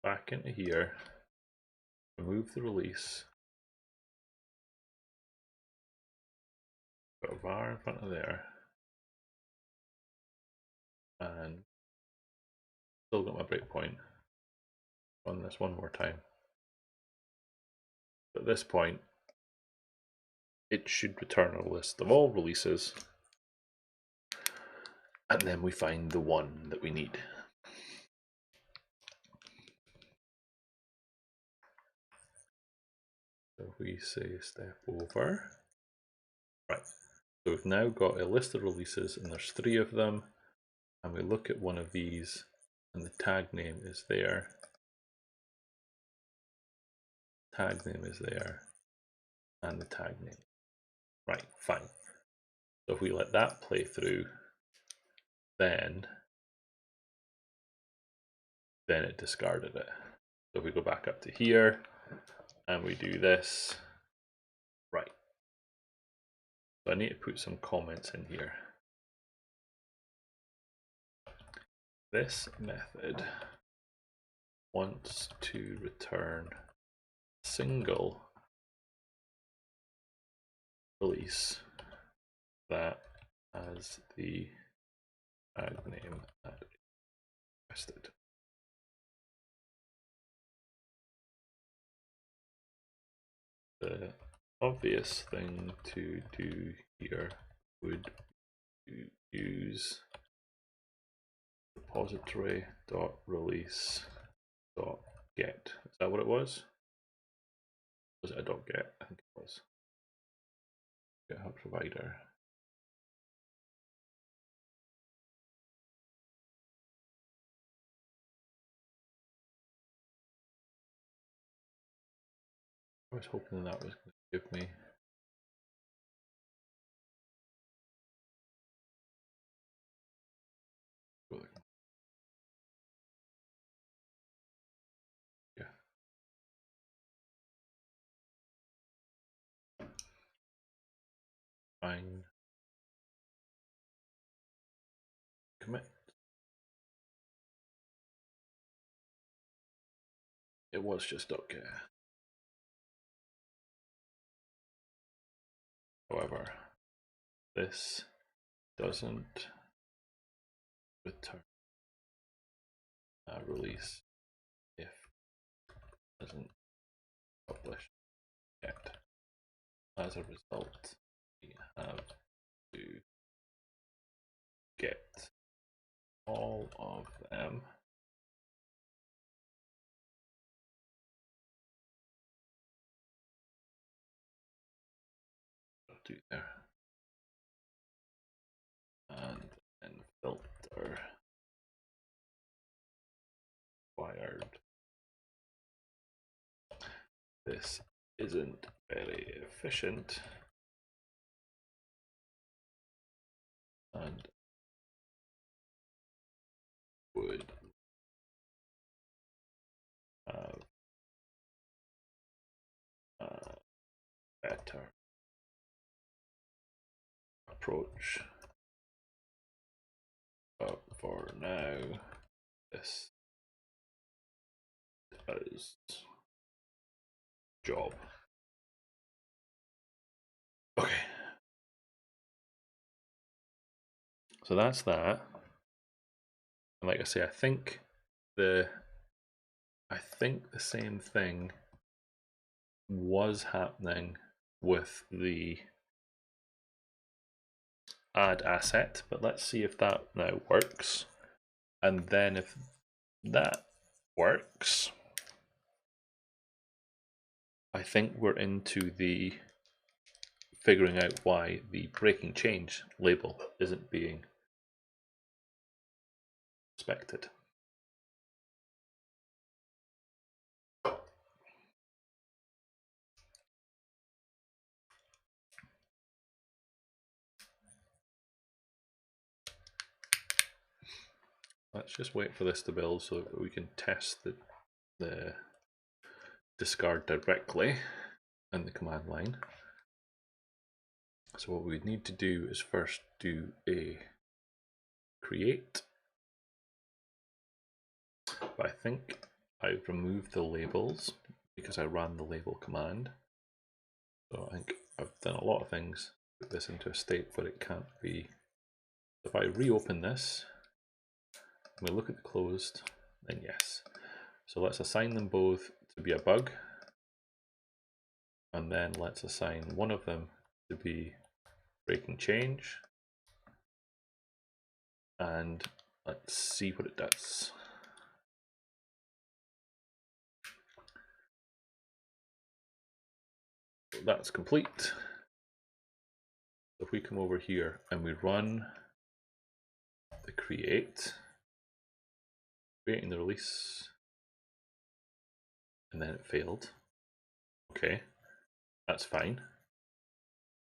Back into here, remove the release, put a var in front of there, and still got my breakpoint. Run this one more time. At this point, it should return a list of all releases, and then we find the one that we need. So if we say step over, right, so we've now got a list of releases and there's 3 of them, and we look at one of these and the tag name is there, tag name is there, and the tag name. Right, fine. So if we let that play through, then it discarded it. So if we go back up to here and we do this, right. So I need to put some comments in here. This method wants to return a single release that has the tag name that is requested. The obvious thing to do here would be to use repository.release.get. Is that what it was? Was it a .get? I think it was. GitHub provider. I was hoping that was going to give me. Yeah. Fine. Commit. It was just .get. However, this doesn't return a release if it doesn't publish yet. As a result, we have to get all of them do there and then filter required. This isn't very efficient and would have better approach. But for now, this does job. Okay. So that's that. And like I say, I think the same thing was happening with the add asset, but let's see if that now works. And then if that works, I think we're into the figuring out why the breaking change label isn't being expected. Let's just wait for this to build so that we can test the discard directly in the command line. So what we need to do is first do a create. But I think I've removed the labels because I ran the label command. So I think I've done a lot of things to put this into a state where it can't be. If I reopen this, we look at the closed, then yes. So let's assign them both to be a bug. And then let's assign one of them to be breaking change. And let's see what it does. So that's complete. If we come over here and we run the creating the release, and then it failed. Okay, that's fine.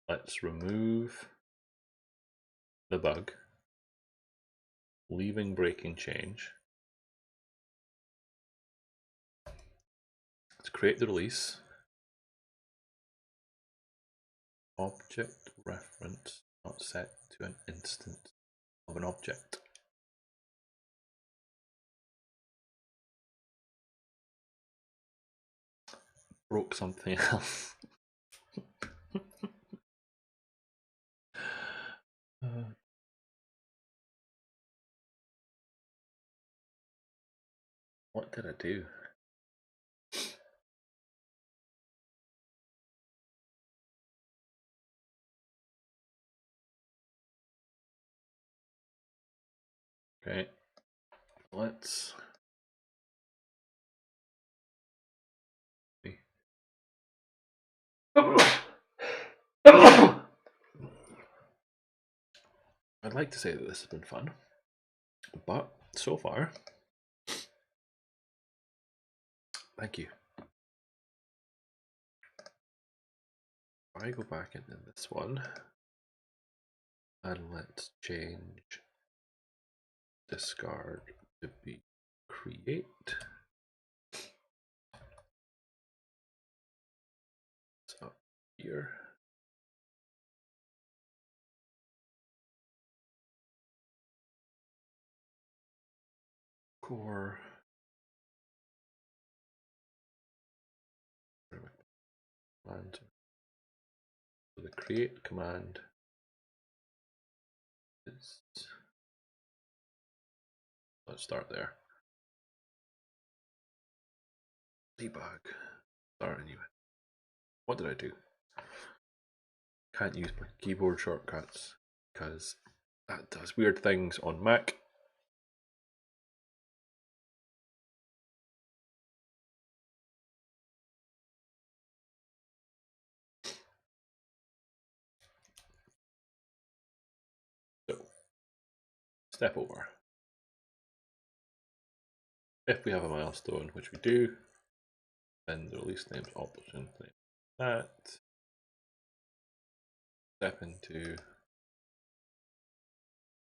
Let's remove the bug, leaving breaking change. Let's create the release. Object reference not set to an instance of an object. Broke something else. What did I do? Okay, let's see. I'd like to say that this has been fun, but so far, thank you. I go back into this one and let's change discard to be create. It's up here. Core. Command. So the create command is. Let's start there. Debug. Start anyway. What did I do? Can't use my keyboard shortcuts because that does weird things on Mac. So, step over. If we have a milestone, which we do, then the release name's option name. That. Step into.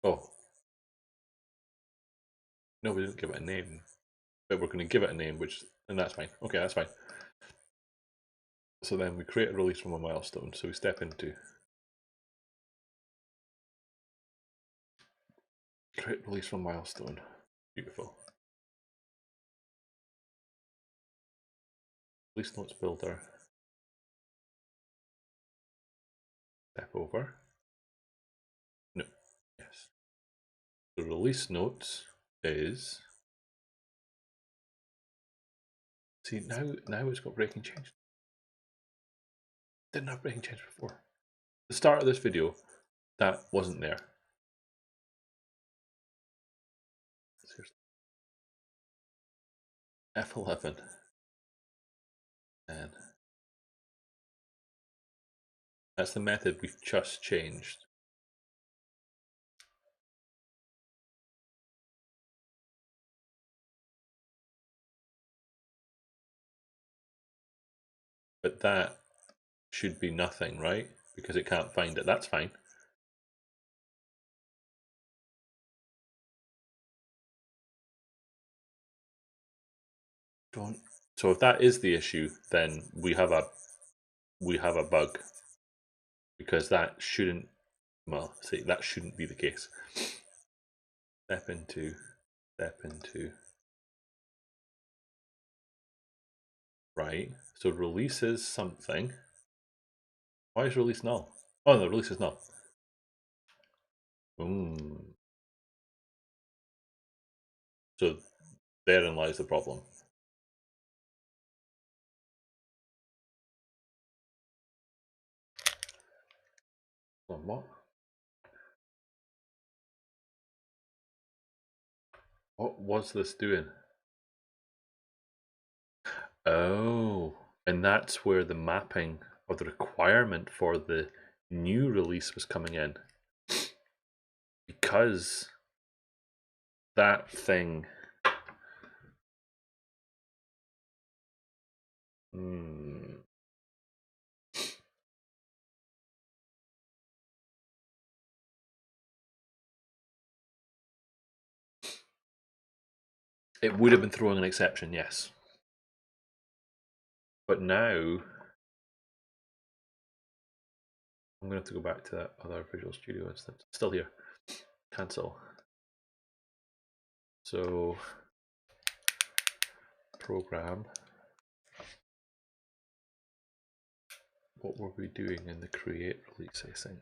Oh. No, we didn't give it a name. But we're going to give it a name, and that's fine. Okay, that's fine. So then we create a release from a milestone. So we step into create release from milestone. Beautiful. Release notes builder. Step over. No. Yes. The release notes is. See, now it's got breaking change. Didn't have breaking change before. The start of this video, that wasn't there. F11 and that's the method we've just changed. But that should be nothing, right? Because it can't find it. That's fine. Don't. So if that is the issue, then we have a bug, because that shouldn't. Well, see, that shouldn't be the case. Step into. Right. So release is something. Why is release null? Oh no, release is null. So therein lies the problem. What? What was this doing? Oh, and that's where the mapping or the requirement for the new release was coming in. Because that thing. It would have been throwing an exception, yes. But now I'm going to have to go back to that other Visual Studio instance. Still here. Cancel. So program. What were we doing in the create release async?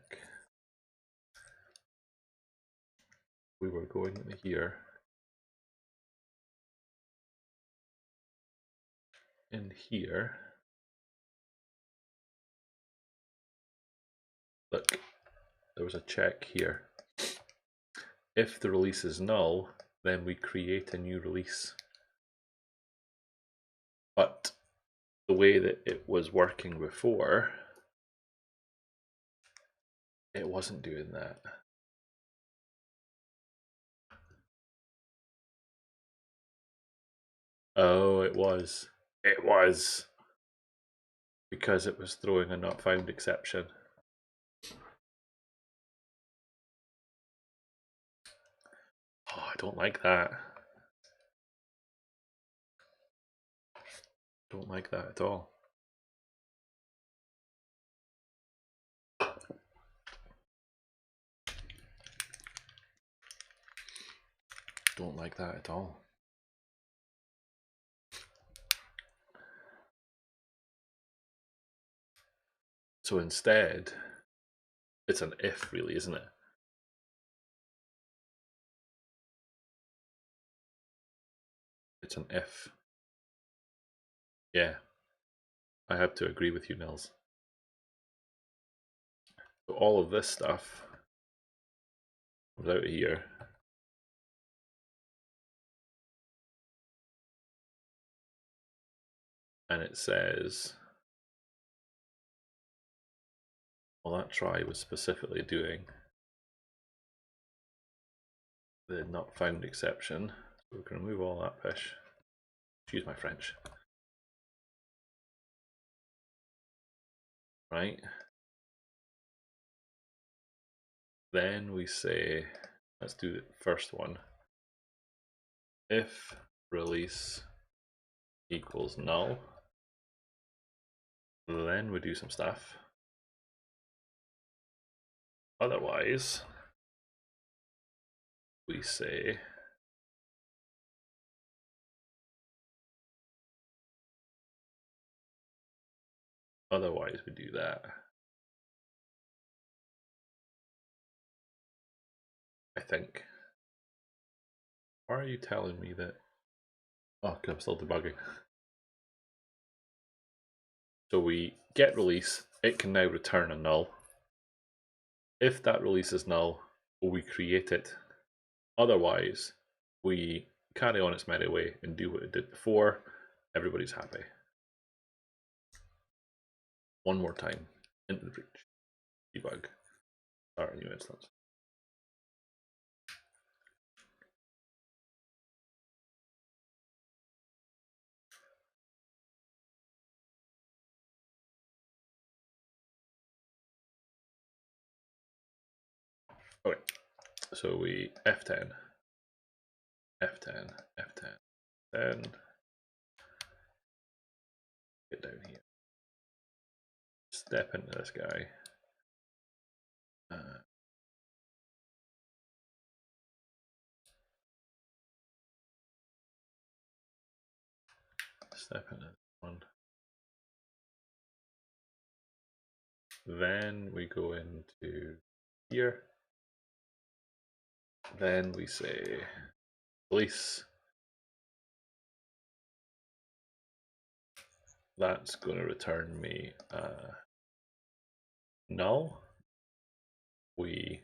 We were going in here. In here. Look, there was a check here. If the release is null, then we create a new release. But the way that it was working before, it wasn't doing that. Oh, it was. It was. Because it was throwing a not found exception. Oh, I don't like that. Don't like that at all. Don't like that at all. So instead, it's an if, really, isn't it? It's an if. Yeah, I have to agree with you, Nils. So all of this stuff comes out of here. And it says, well, that try was specifically doing the not found exception. So we can remove all that fish. Excuse my French. Right. Then we say, let's do the first one. If release equals null, Then we do some stuff. Otherwise, we say otherwise we do that. I think. Why are you telling me that? Oh, because I'm still debugging. So we get release, it can now return a null. If that release is null, we create it. Otherwise, we carry on its merry way and do what it did before. Everybody's happy. One more time. Into the breach. Debug. Start a new instance. Okay, so we F10, F10, F10, then get down here. Step into this guy. Step into this one. Then we go into here. Then we say release. That's going to return me null. We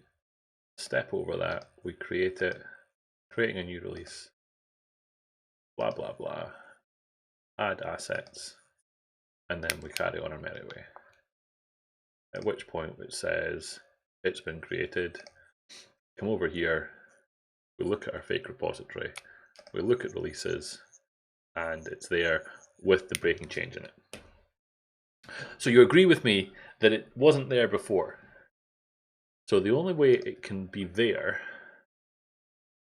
step over that, we create it, creating a new release, blah blah blah, add assets, and then we carry on our merry way. At which point it says it's been created. Come over here, we look at our fake repository, we look at releases, and it's there with the breaking change in it. So you agree with me that it wasn't there before. So the only way it can be there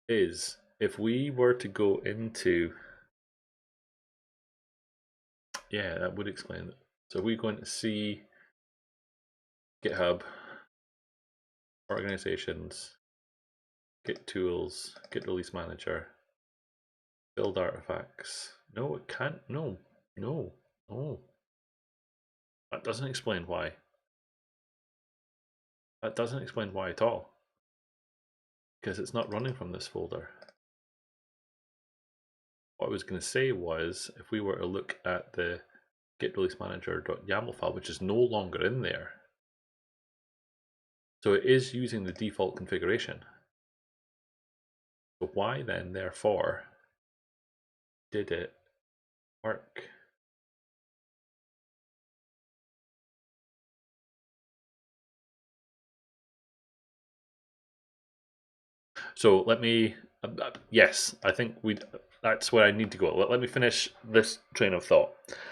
is if we were to go into, yeah, that would explain it. So we're going to see GitHub, organizations, Git tools, GitReleaseManager, build artifacts. No, it can't. No. That doesn't explain why. That doesn't explain why at all. Because it's not running from this folder. What I was going to say was, if we were to look at the GitReleaseManager.yaml file, which is no longer in there, so it is using the default configuration. So why then, therefore, did it work? So let me, yes, I think that's where I need to go. Let me finish this train of thought.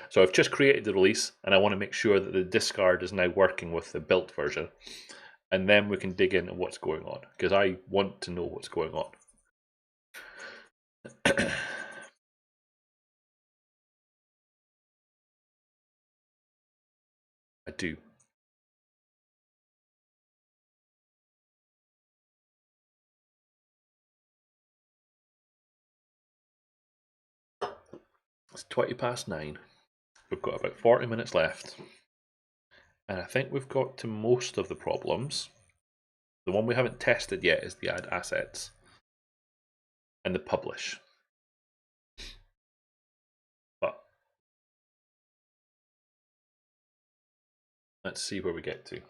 So I've just created the release and I want to make sure that the discard is now working with the built version. And then we can dig into what's going on, because I want to know what's going on. I do. It's 9:20. We've got about 40 minutes left. And I think we've got to most of the problems. The one we haven't tested yet is the add assets and the publish. But let's see where we get to. I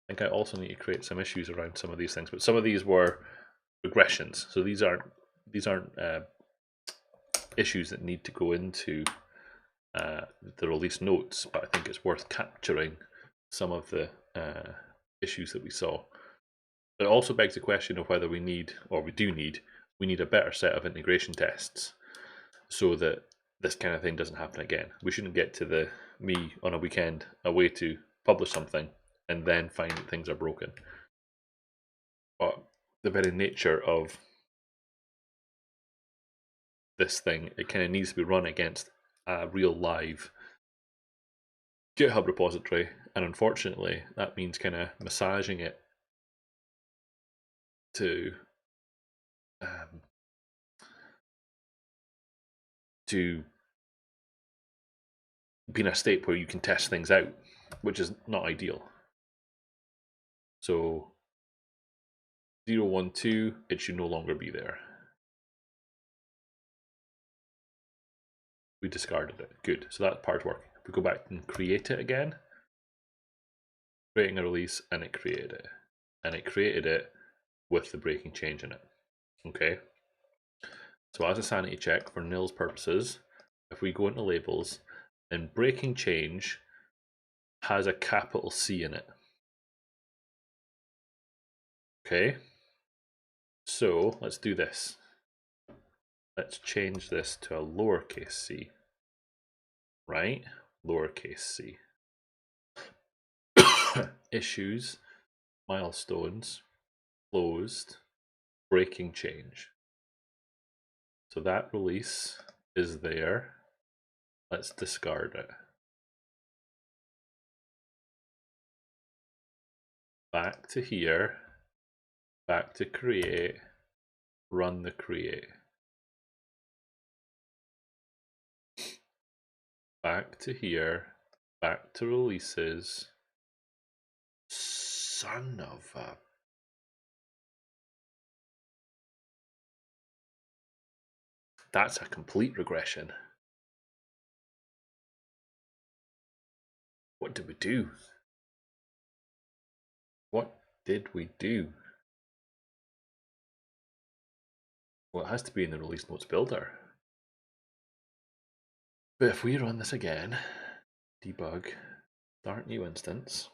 think I also need to create some issues around some of these things, but some of these were regressions. So these aren't issues that need to go into the release notes, but I think it's worth capturing some of the issues that we saw. It also begs the question of whether we need a better set of integration tests so that this kind of thing doesn't happen again. We shouldn't get to me on a weekend away to publish something and then find that things are broken. But the very nature of this thing, it kind of needs to be run against a real live GitHub repository, and unfortunately that means kind of massaging it to be in a state where you can test things out, which is not ideal. So 012, it should no longer be there. We discarded it. Good. So that part's working. If we go back and create it again, creating a release, and it created it. And it created it with the breaking change in it. Okay. So as a sanity check for nils purposes, if we go into labels, then breaking change has a capital C in it. Okay. So let's do this. Let's change this to a lowercase c. Right? Lowercase c. Issues, milestones, closed, breaking change. So that release is there. Let's discard it. Back to here, back to create, run the create. Back to here, back to releases. Son of a... That's a complete regression. What did we do? What did we do? Well, it has to be in the release notes builder. But if we run this again, debug, start new instance.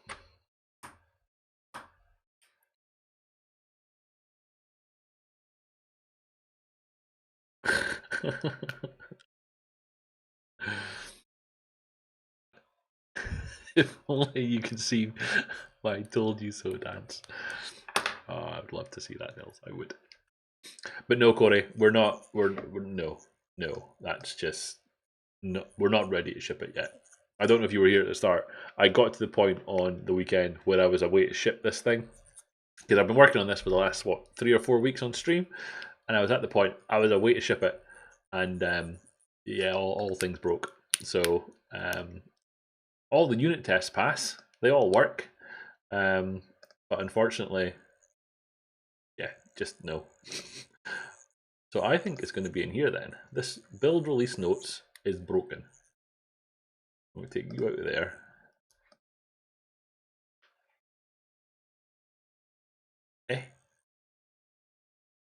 If only you could see my I told you so dance. Oh, I would love to see that, Nils. I would. But no, Corey, we're not. We're no. That's just no. We're not ready to ship it yet. I don't know if you were here at the start. I got to the point on the weekend where I was away to ship this thing because I've been working on this for the last 3 or 4 weeks on stream, and I was at the point I was away to ship it, and yeah, all things broke. So all the unit tests pass. They all work, but unfortunately, yeah, just no. So I think it's going to be in here then. This build release notes is broken. Let me take you out of there. Okay,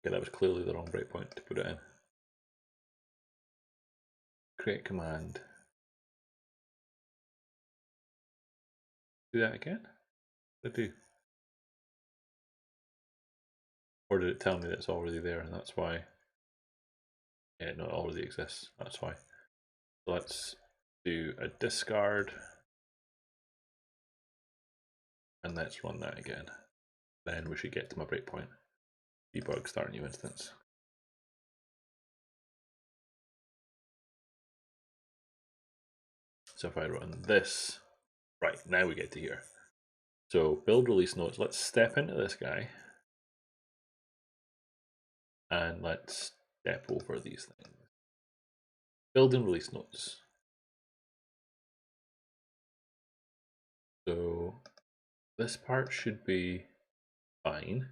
that was clearly the wrong breakpoint to put it in. Create command. Do that again? What did it do? Or did it tell me that it's already there and that's why? Yeah, no, it already exists. That's why. So let's do a discard. And let's run that again. Then we should get to my breakpoint. Debug, start new instance. So if I run this, right, now we get to here. So build release notes, let's step into this guy. And let's step over these things. Build and release notes. So this part should be fine.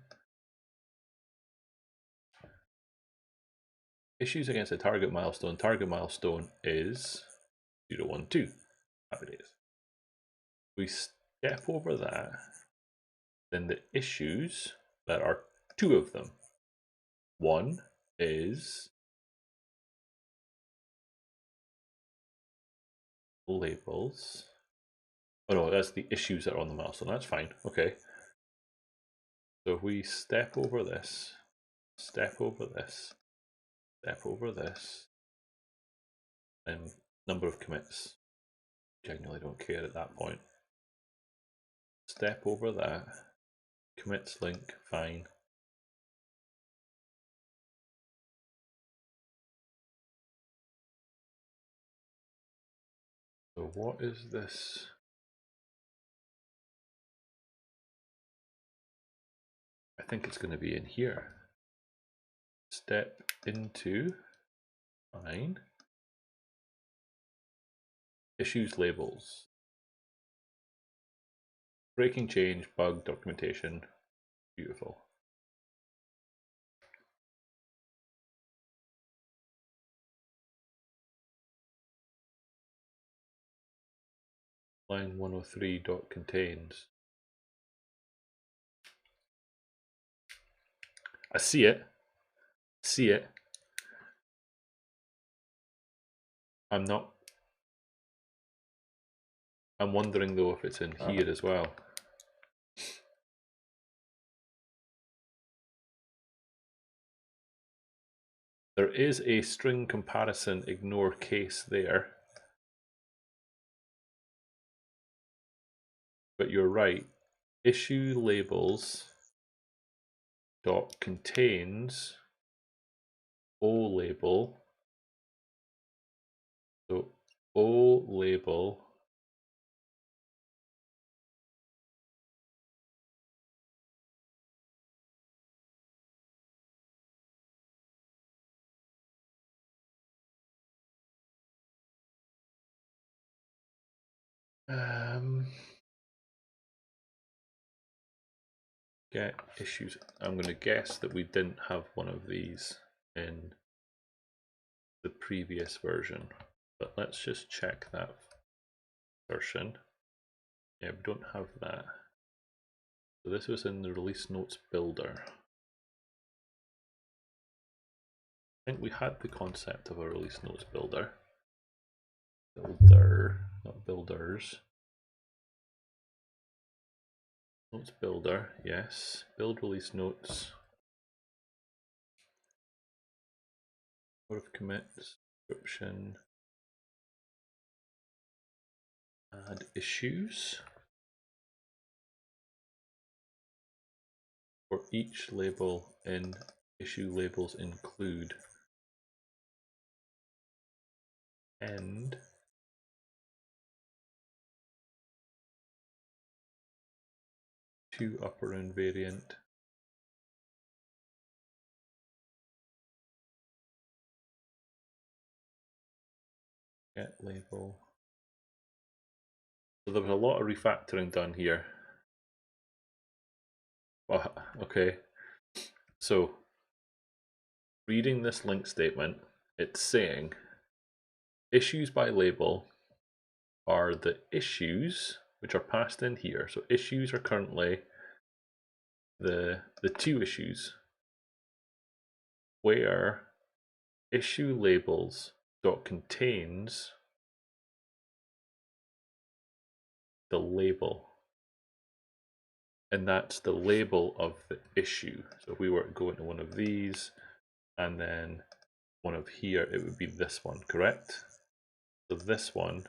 Issues against a target milestone. Target milestone is 012. Happy days. We step over that. Then the issues, there are 2 of them. One is labels. Oh no, that's the issues that are on the milestone. That's fine. Okay. So if we step over this, step over this, step over this, then number of commits. Genuinely don't care at that point. Step over that, commits link, fine. So what is this? I think it's going to be in here. Step into, fine. Issues labels. Breaking change, bug, documentation. Beautiful. Line 103 dot contains. I see it. See it. I'm wondering though if it's in here as well. There is a string comparison ignore case there. But you're right. Issue labels dot contains O label. So O label get issues. I'm going to guess that we didn't have one of these in the previous version, but let's just check that version. Yeah, we don't have that. So this was in the release notes builder. I think we had the concept of a release notes builder. Builder, not builders. Notes builder, yes. Build release notes. Code of commit, description. Add issues. For each label in issue labels include. End. To upper end variant. Get label. So there was a lot of refactoring done here. Oh, okay. So reading this link statement, it's saying issues by label are the issues which are passed in here. So issues are currently the two issues where issue labels dot contains the label, and that's the label of the issue. So if we were to go into one of these and then one of here, it would be this one, correct? So this one,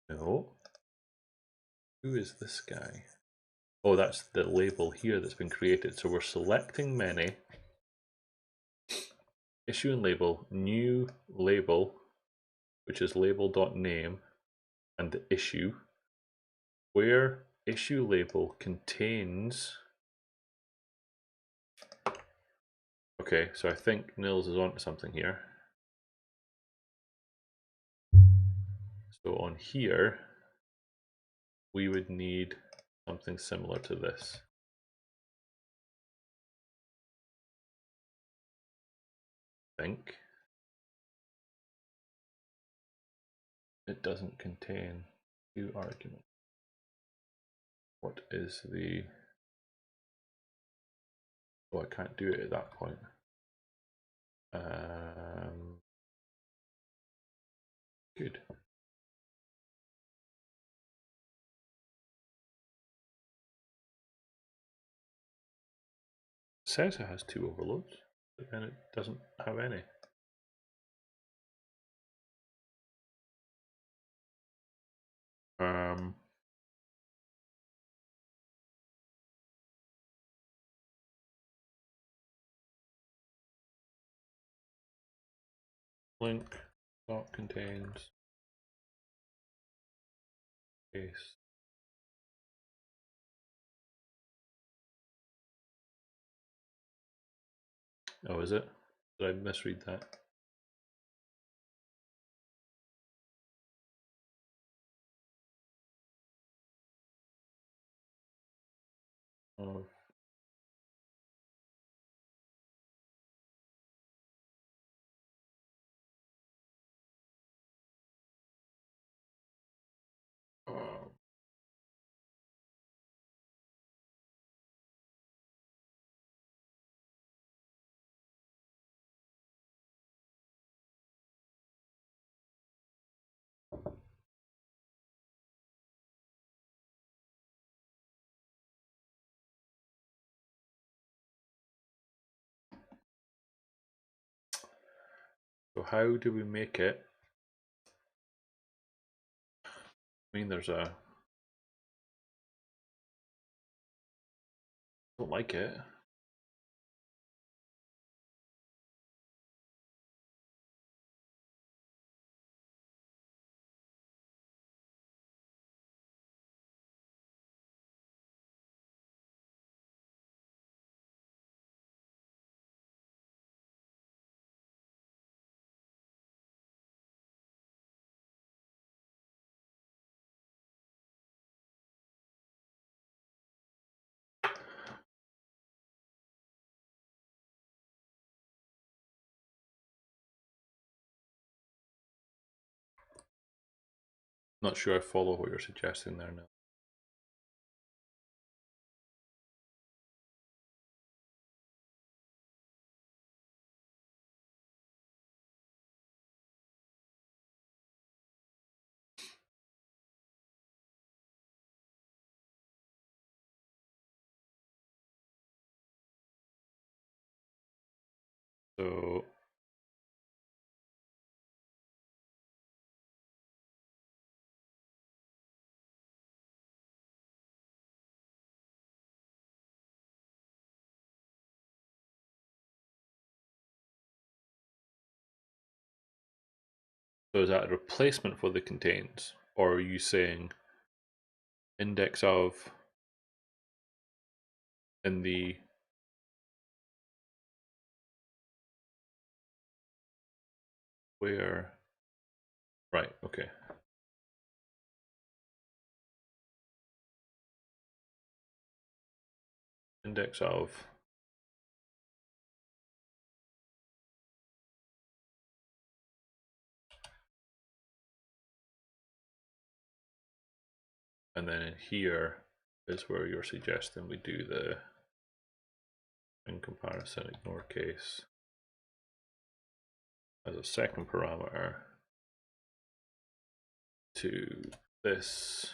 no. Who is this guy? Oh, that's the label here that's been created. So we're selecting many, issue and label, new label, which is label.name, and the issue, where issue label contains. Okay, so I think Nils is onto something here. So on here, we would need something similar to this. I think. It doesn't contain two arguments. What is the... Oh, I can't do it at that point. Good. It says it has two overloads, but then it doesn't have any. Link dot contains case. Oh, is it? Did I misread that? Oh. So how do we make it? I mean, there's a... I don't like it. Not sure I follow what you're suggesting there now. So is that a replacement for the contains, or are you saying index of in the where? Right, okay. Index of and then in here is where you're suggesting we do the in comparison ignore case as a second parameter to this,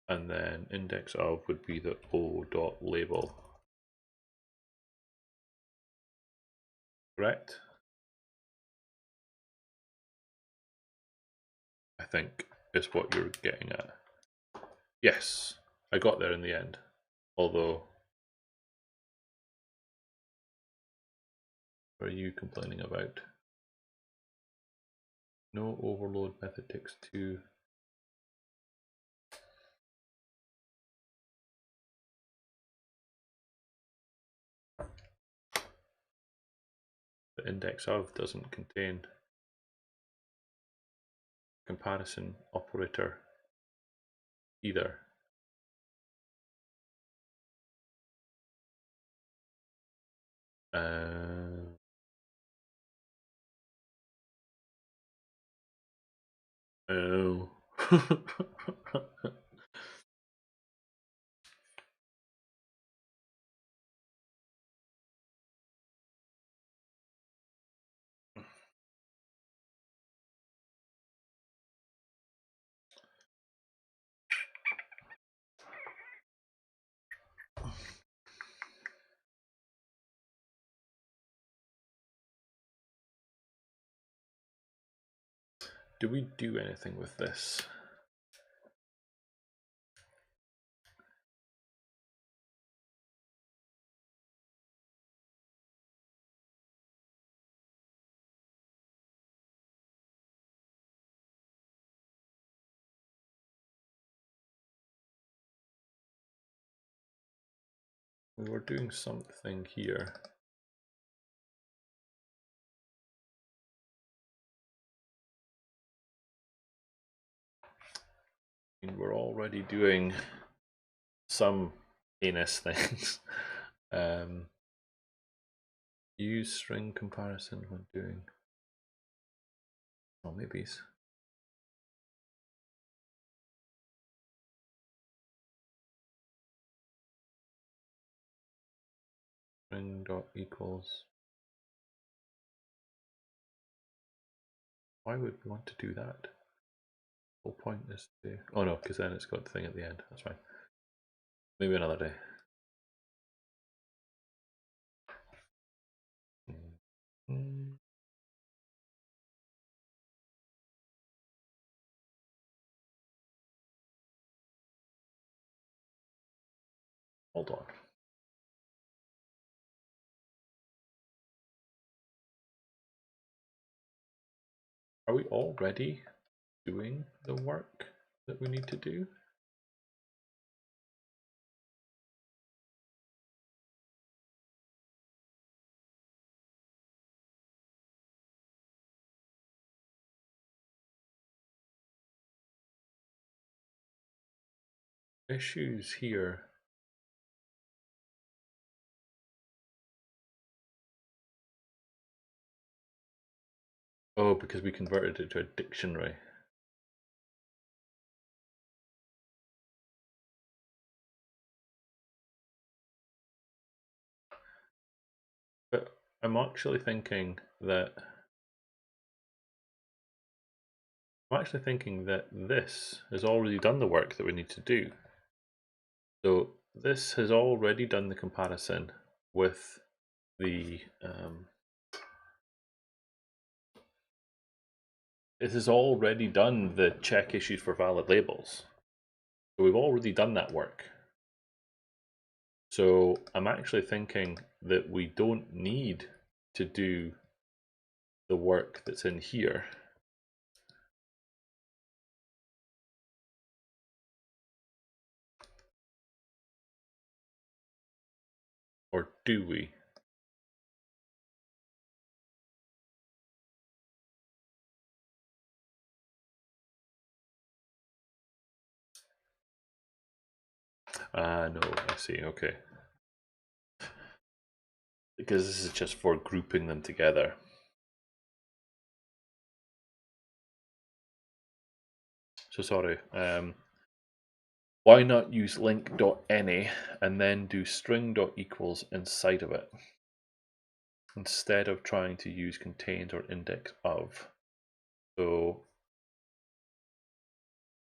and then index of would be the o.label. Correct? I think is what you're getting at. Yes, I got there in the end. Although, what are you complaining about? No overload method takes 2. The index of doesn't contain comparison operator either. Oh. Do we do anything with this? we were doing something here. And we're already doing some heinous things. Use string comparison when doing. Oh, maybe it's string dot equals. Why would we want to do that? The whole point is to. Oh no, because then it's got the thing at the end. That's fine. Maybe another day. Hold on. Are we already doing the work that we need to do? Issues here. Oh, because we converted it to a dictionary. But I'm actually thinking that this has already done the work that we need to do. So this has already done the comparison with the it has already done the check issues for valid labels. So we've already done that work. So I'm actually thinking that we don't need to do the work that's in here. Or do we? No, I see, okay. Because this is just for grouping them together. So sorry. Why not use link.any and then do string.equals inside of it, instead of trying to use contained or index of? So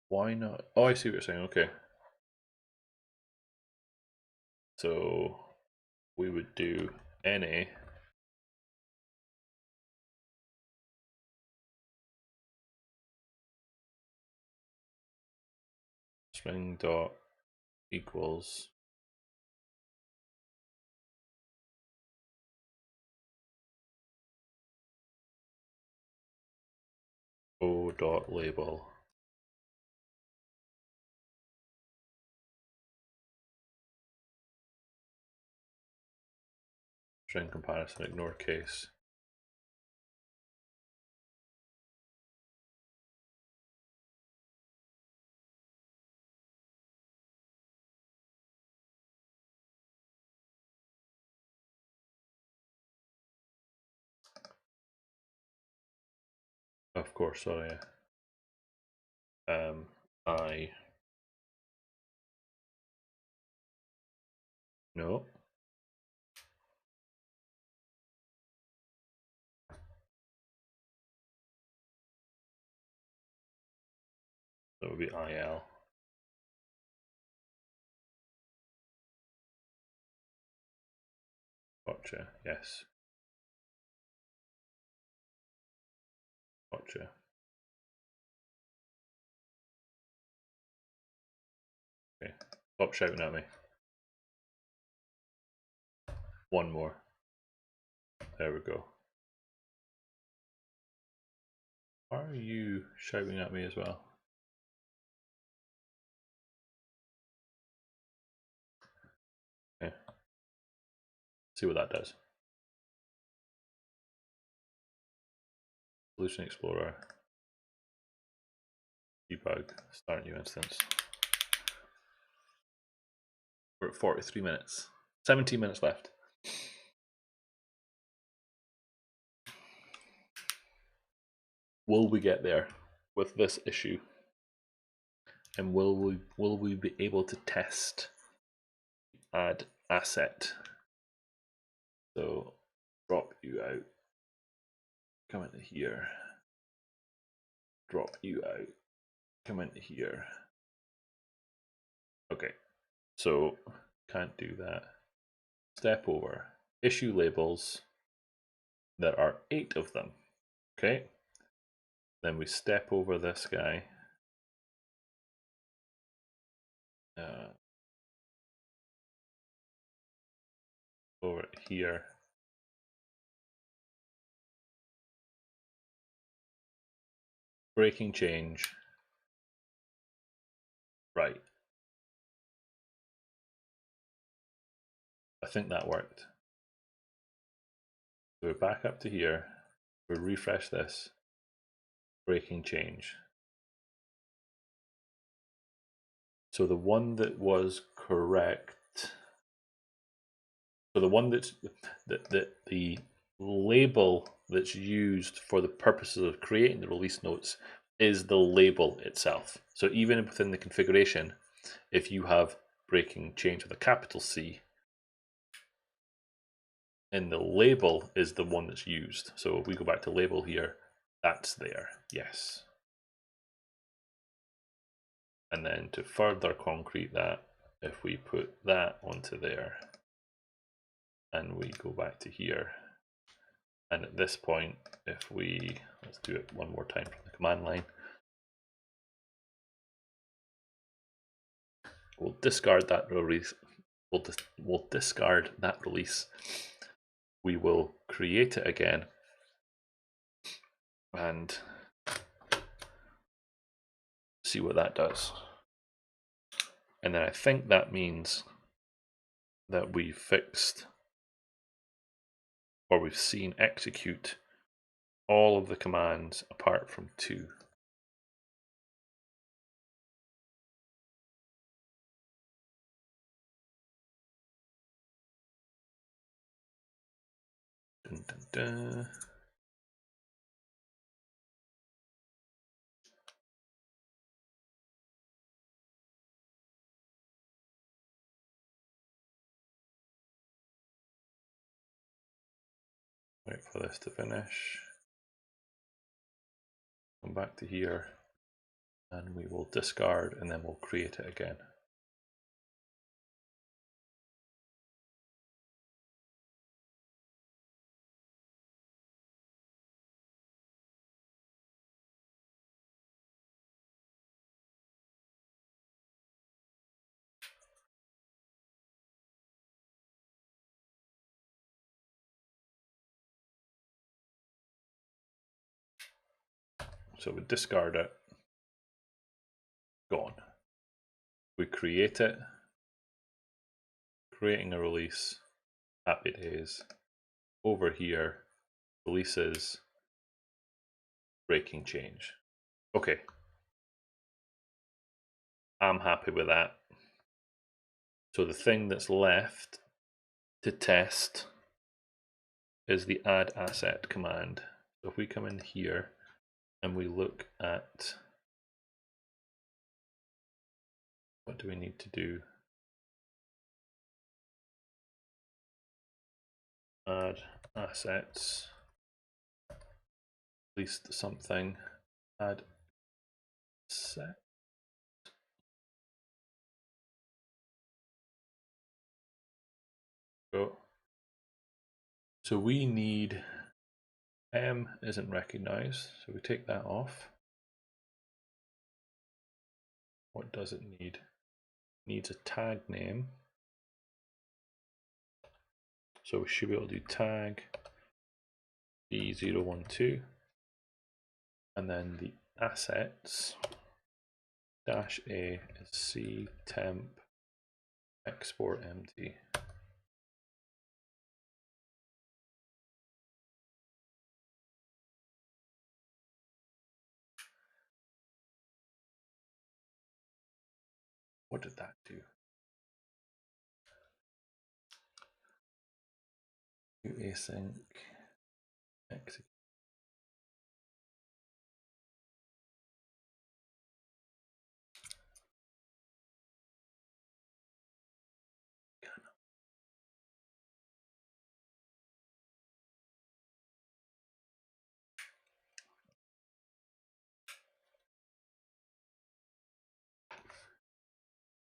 why not? Oh, I see what you're saying. Okay. So we would do any string dot equals o dot label. String comparison, ignore case. Of course, sorry. I no. That would be IL. Gotcha. Yes. Gotcha. Okay. Stop shouting at me. One more. There we go. Why are you shouting at me as well? Okay. See what that does. Solution Explorer, debug, start new instance. We're at 43 minutes, 17 minutes left. Will we get there with this issue? And will we be able to test add asset? So drop you out, come into here, drop you out, come into here. Okay, so can't do that. Step over, issue labels. There are 8 of them. Okay, then we step over this guy. Over here. Breaking change. Right. I think that worked. So we're back up to here. We refresh this. Breaking change. So the one that was correct. So the one that's the label that's used for the purposes of creating the release notes is the label itself. So even within the configuration, if you have breaking change with a capital C, and the label is the one that's used. So if we go back to label here, that's there, yes. And then to further concrete that, if we put that onto there, and we go back to here, and at this point, if we, let's do it one more time from the command line, we'll discard that release, we'll discard that release. We will create it again, and see what that does. And then I think that means that we fixed, or we've seen execute all of the commands apart from 2. Dun, dun, dun. Wait for this to finish. Come back to here, and we will discard, and then we'll create it again. So we discard it, gone. We create it, creating a release, happy days. Over here, releases, breaking change. Okay, I'm happy with that. So the thing that's left to test is the add asset command. So if we come in here and we look at, what do we need to do? Add assets, at least something, add set. So we need, M isn't recognized, so we take that off. What does it need? It needs a tag name. So we should be able to do tag D012, and then the assets -a is C temp export empty. What did that do? Async, execute.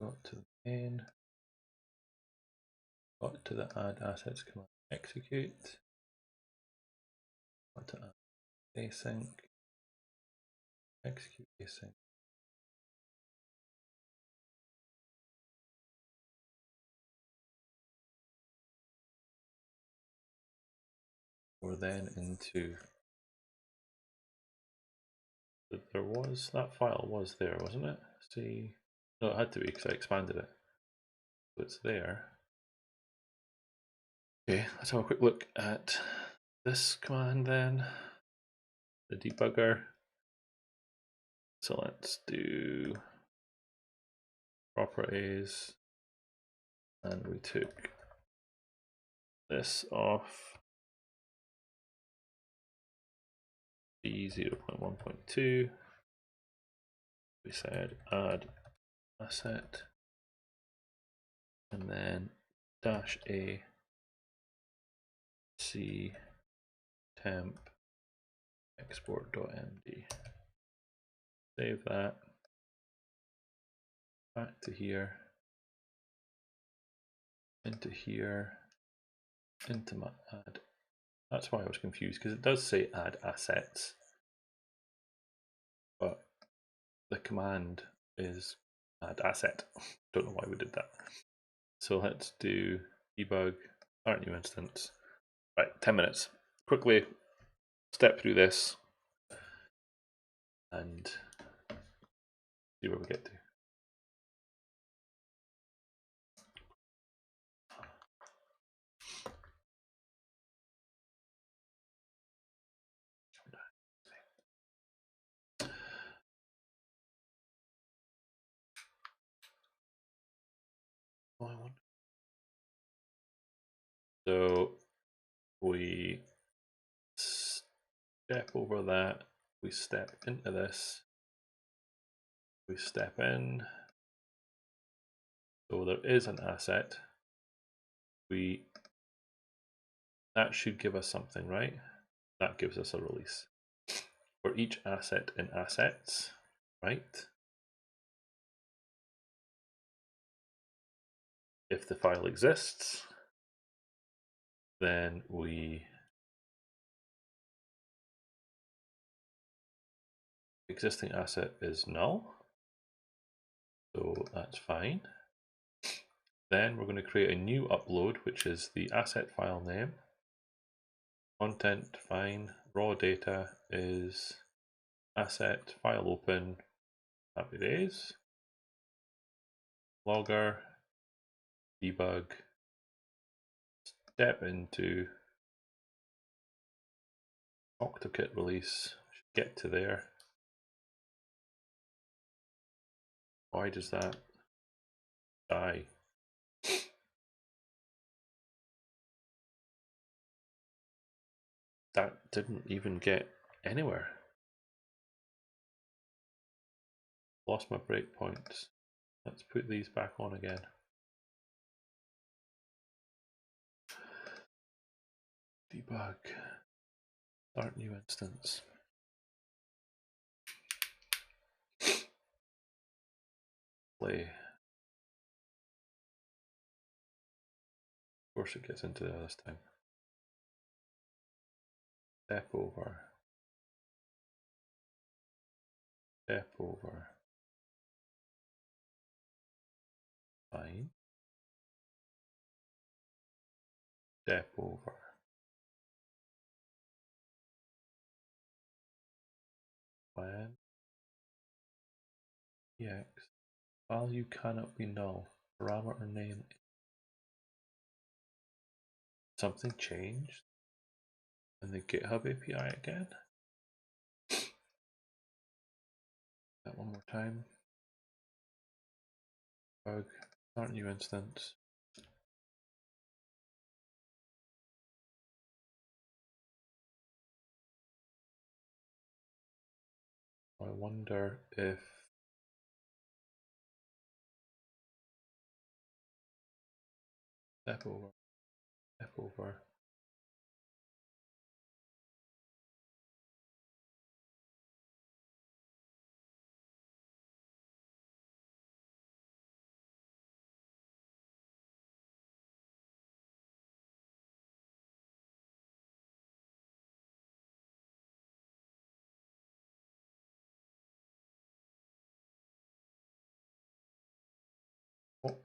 Got to the main, got to the add assets command, execute, got to add async, execute async. We're then into, there was, that file was there, wasn't it? See, no, it had to be because I expanded it. So it's there. Okay, let's have a quick look at this command then, the debugger. So let's do properties, and we took this off B0.1.2. We said add asset, and then -a c temp export.md. Save that. Back to here. Into here. Into my add. That's why I was confused, because it does say add assets, but the command is add asset. Don't know why we did that. So let's do debug, start new instance. Right, 10 minutes. Quickly step through this and see where we get to. So we step over that, we step into this, we step in. So there is an asset. That should give us something, right? That gives us a release. For each asset in assets, right? If the file exists, then existing asset is null, so that's fine. Then we're going to create a new upload, which is the asset file name. Content, fine. Raw data is asset, file open, happy days. Logger, debug, step into OctoKit release, should get to there. Why does that die? That didn't even get anywhere. Lost my breakpoints. Let's put these back on again. Debug. Start new instance. Play. Of course it gets into there this time. Step over. Step over. Fine. Step over. When EX value cannot be null. Parameter name. Something changed in the GitHub API again. That one more time. Bug, start new instance. I wonder if step over. Oh,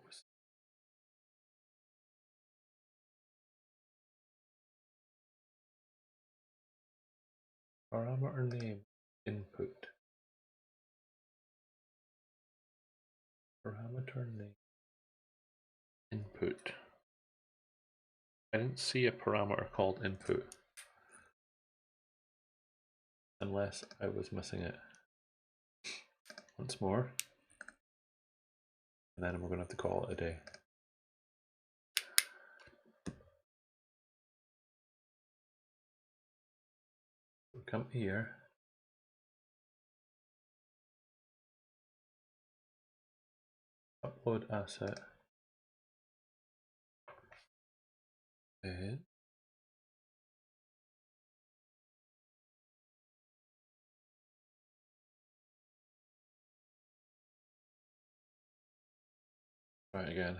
parameter name input. Parameter name input. I didn't see a parameter called input unless I was missing it. Once more, and then we're going to have to call it a day. We'll come here. Upload asset. And try it again.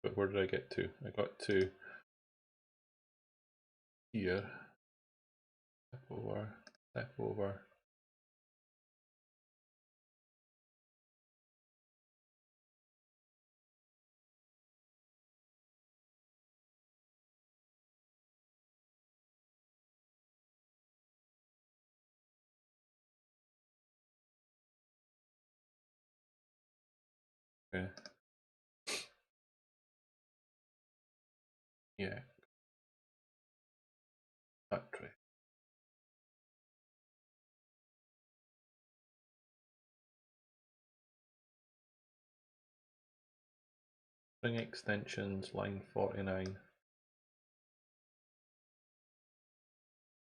But where did I get to? I got to here. Step over. Okay. Yeah. Factory. String extensions, line 49.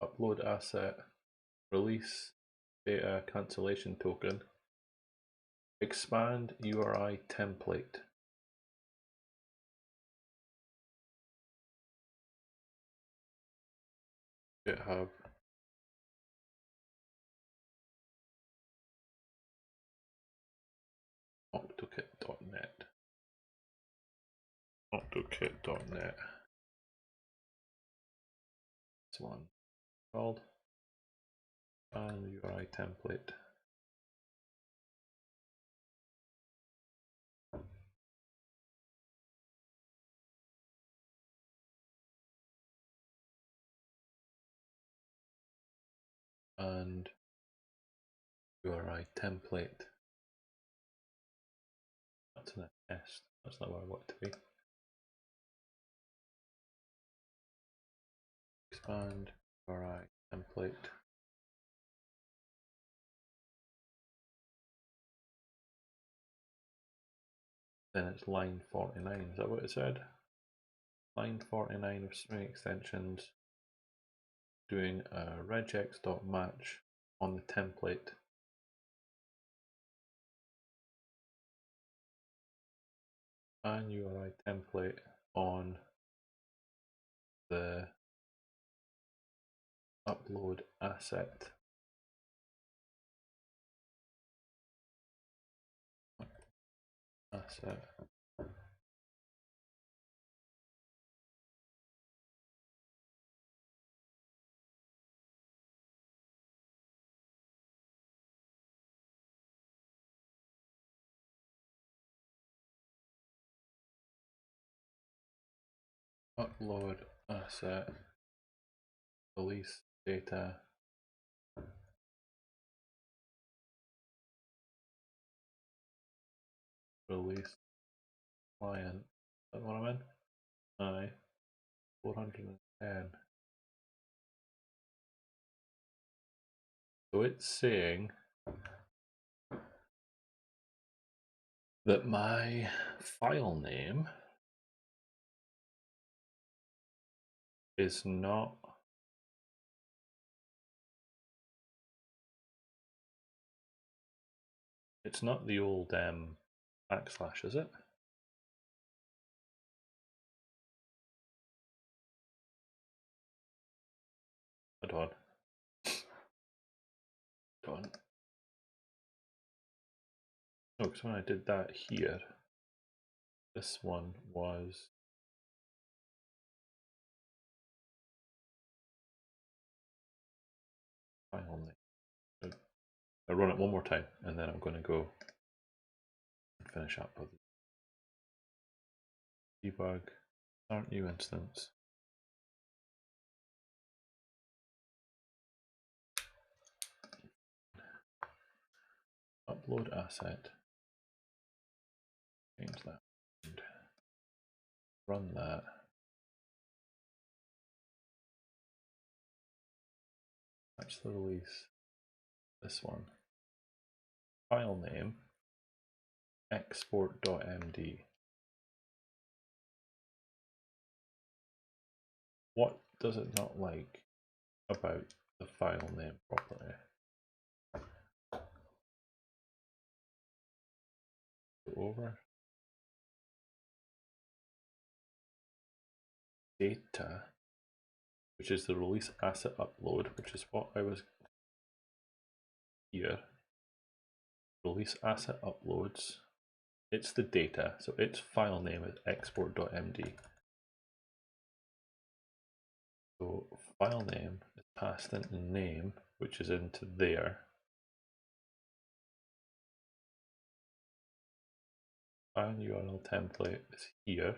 Upload asset. Release data cancellation token. Expand URI template. GitHub. AutoKit.net. AutoKit.net. This one called and URI template. And URI template. That's an test. That's not what I want it to be. Expand URI template. Then it's line 49. Is that what it said? Line 49 of string extensions. Doing a regex.match on the template. And URI template on the upload asset. Upload asset. Release data. Release client. Is that what I'm in? Aye. 410. So it's saying that my file name is not it's not the old backslash, is it? Hold on. No, because when I did that here, this one was file name. I'll run it one more time and then I'm going to go and finish up with debug, start new instance. Upload asset, change that, and run that. That's the release. This one. File name export.md. What does it not like about the file name property? Go over. Data, which is the release asset upload, which is what I was here. Release asset uploads. It's the data, so its file name is export.md. So file name is passed into name, which is into there. File URL template is here.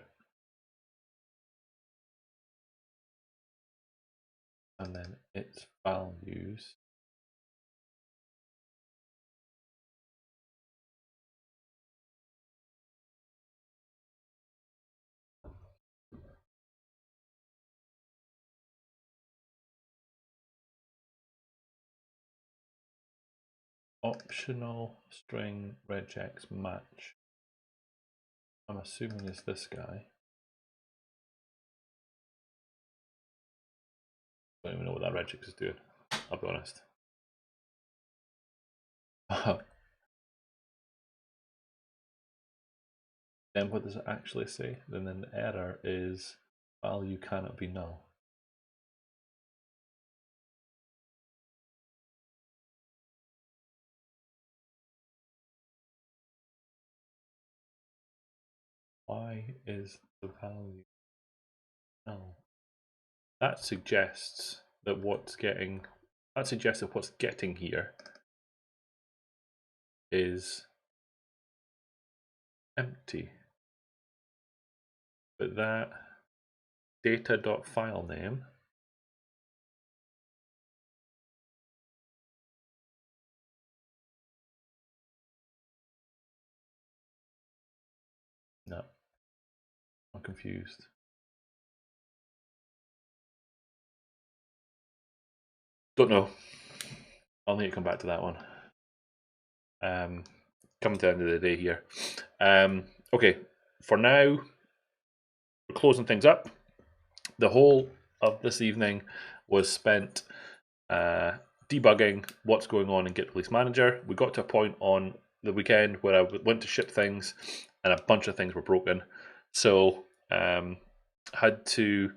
And then its values optional string regex match. I'm assuming is this guy. I don't even know what that regex is doing, I'll be honest. Then what does it actually say? And then the error is value cannot be null. Why is the value null? That suggests that what's getting here is empty. But that data.filename no, I'm confused. Don't know. I'll need to come back to that one. Coming to the end of the day here. Okay, for now, we're closing things up. The whole of this evening was spent debugging what's going on in GitReleaseManager. We got to a point on the weekend where I went to ship things and a bunch of things were broken. So had to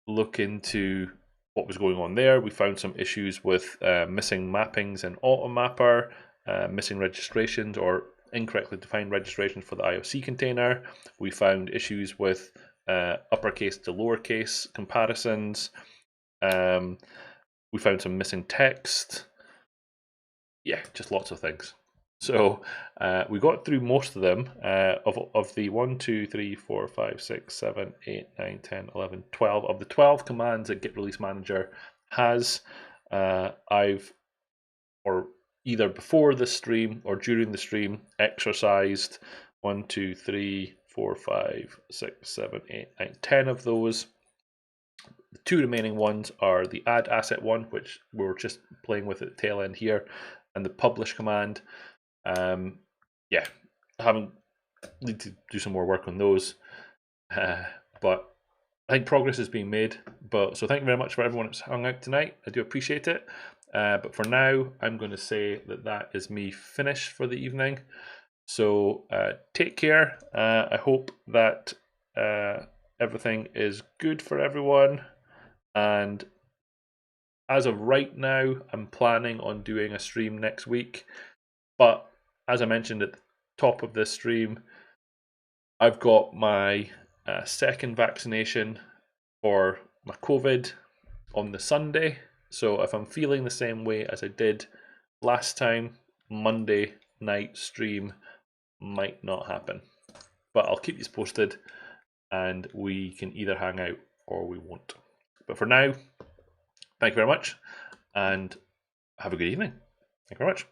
look into what was going on there. We found some issues with missing mappings in AutoMapper, missing registrations or incorrectly defined registrations for the IOC container. We found issues with uppercase to lowercase comparisons. We found some missing text. Yeah, just lots of things. So we got through most of them. Of the 1, 2, 3, 4, 5, 6, 7, 8, 9, 10, 11, 12 of the 12 commands that GitReleaseManager has, I've either before the stream or during the stream exercised 1, 2, 3, 4, 5, 6, 7, 8, 9, 10 of those. The two remaining ones are the add asset one, which we're just playing with at the tail end here, and the publish command. Yeah, haven't need to do some more work on those, but I think progress is being made. But so thank you very much for everyone that's hung out tonight. I do appreciate it. But for now, I'm going to say that is me finished for the evening. So take care. I hope that everything is good for everyone. And as of right now, I'm planning on doing a stream next week. But as I mentioned at the top of this stream, I've got my second vaccination for my COVID on the Sunday. So if I'm feeling the same way as I did last time, Monday night stream might not happen. But I'll keep you posted, and we can either hang out or we won't. But for now, thank you very much, and have a good evening. Thank you very much.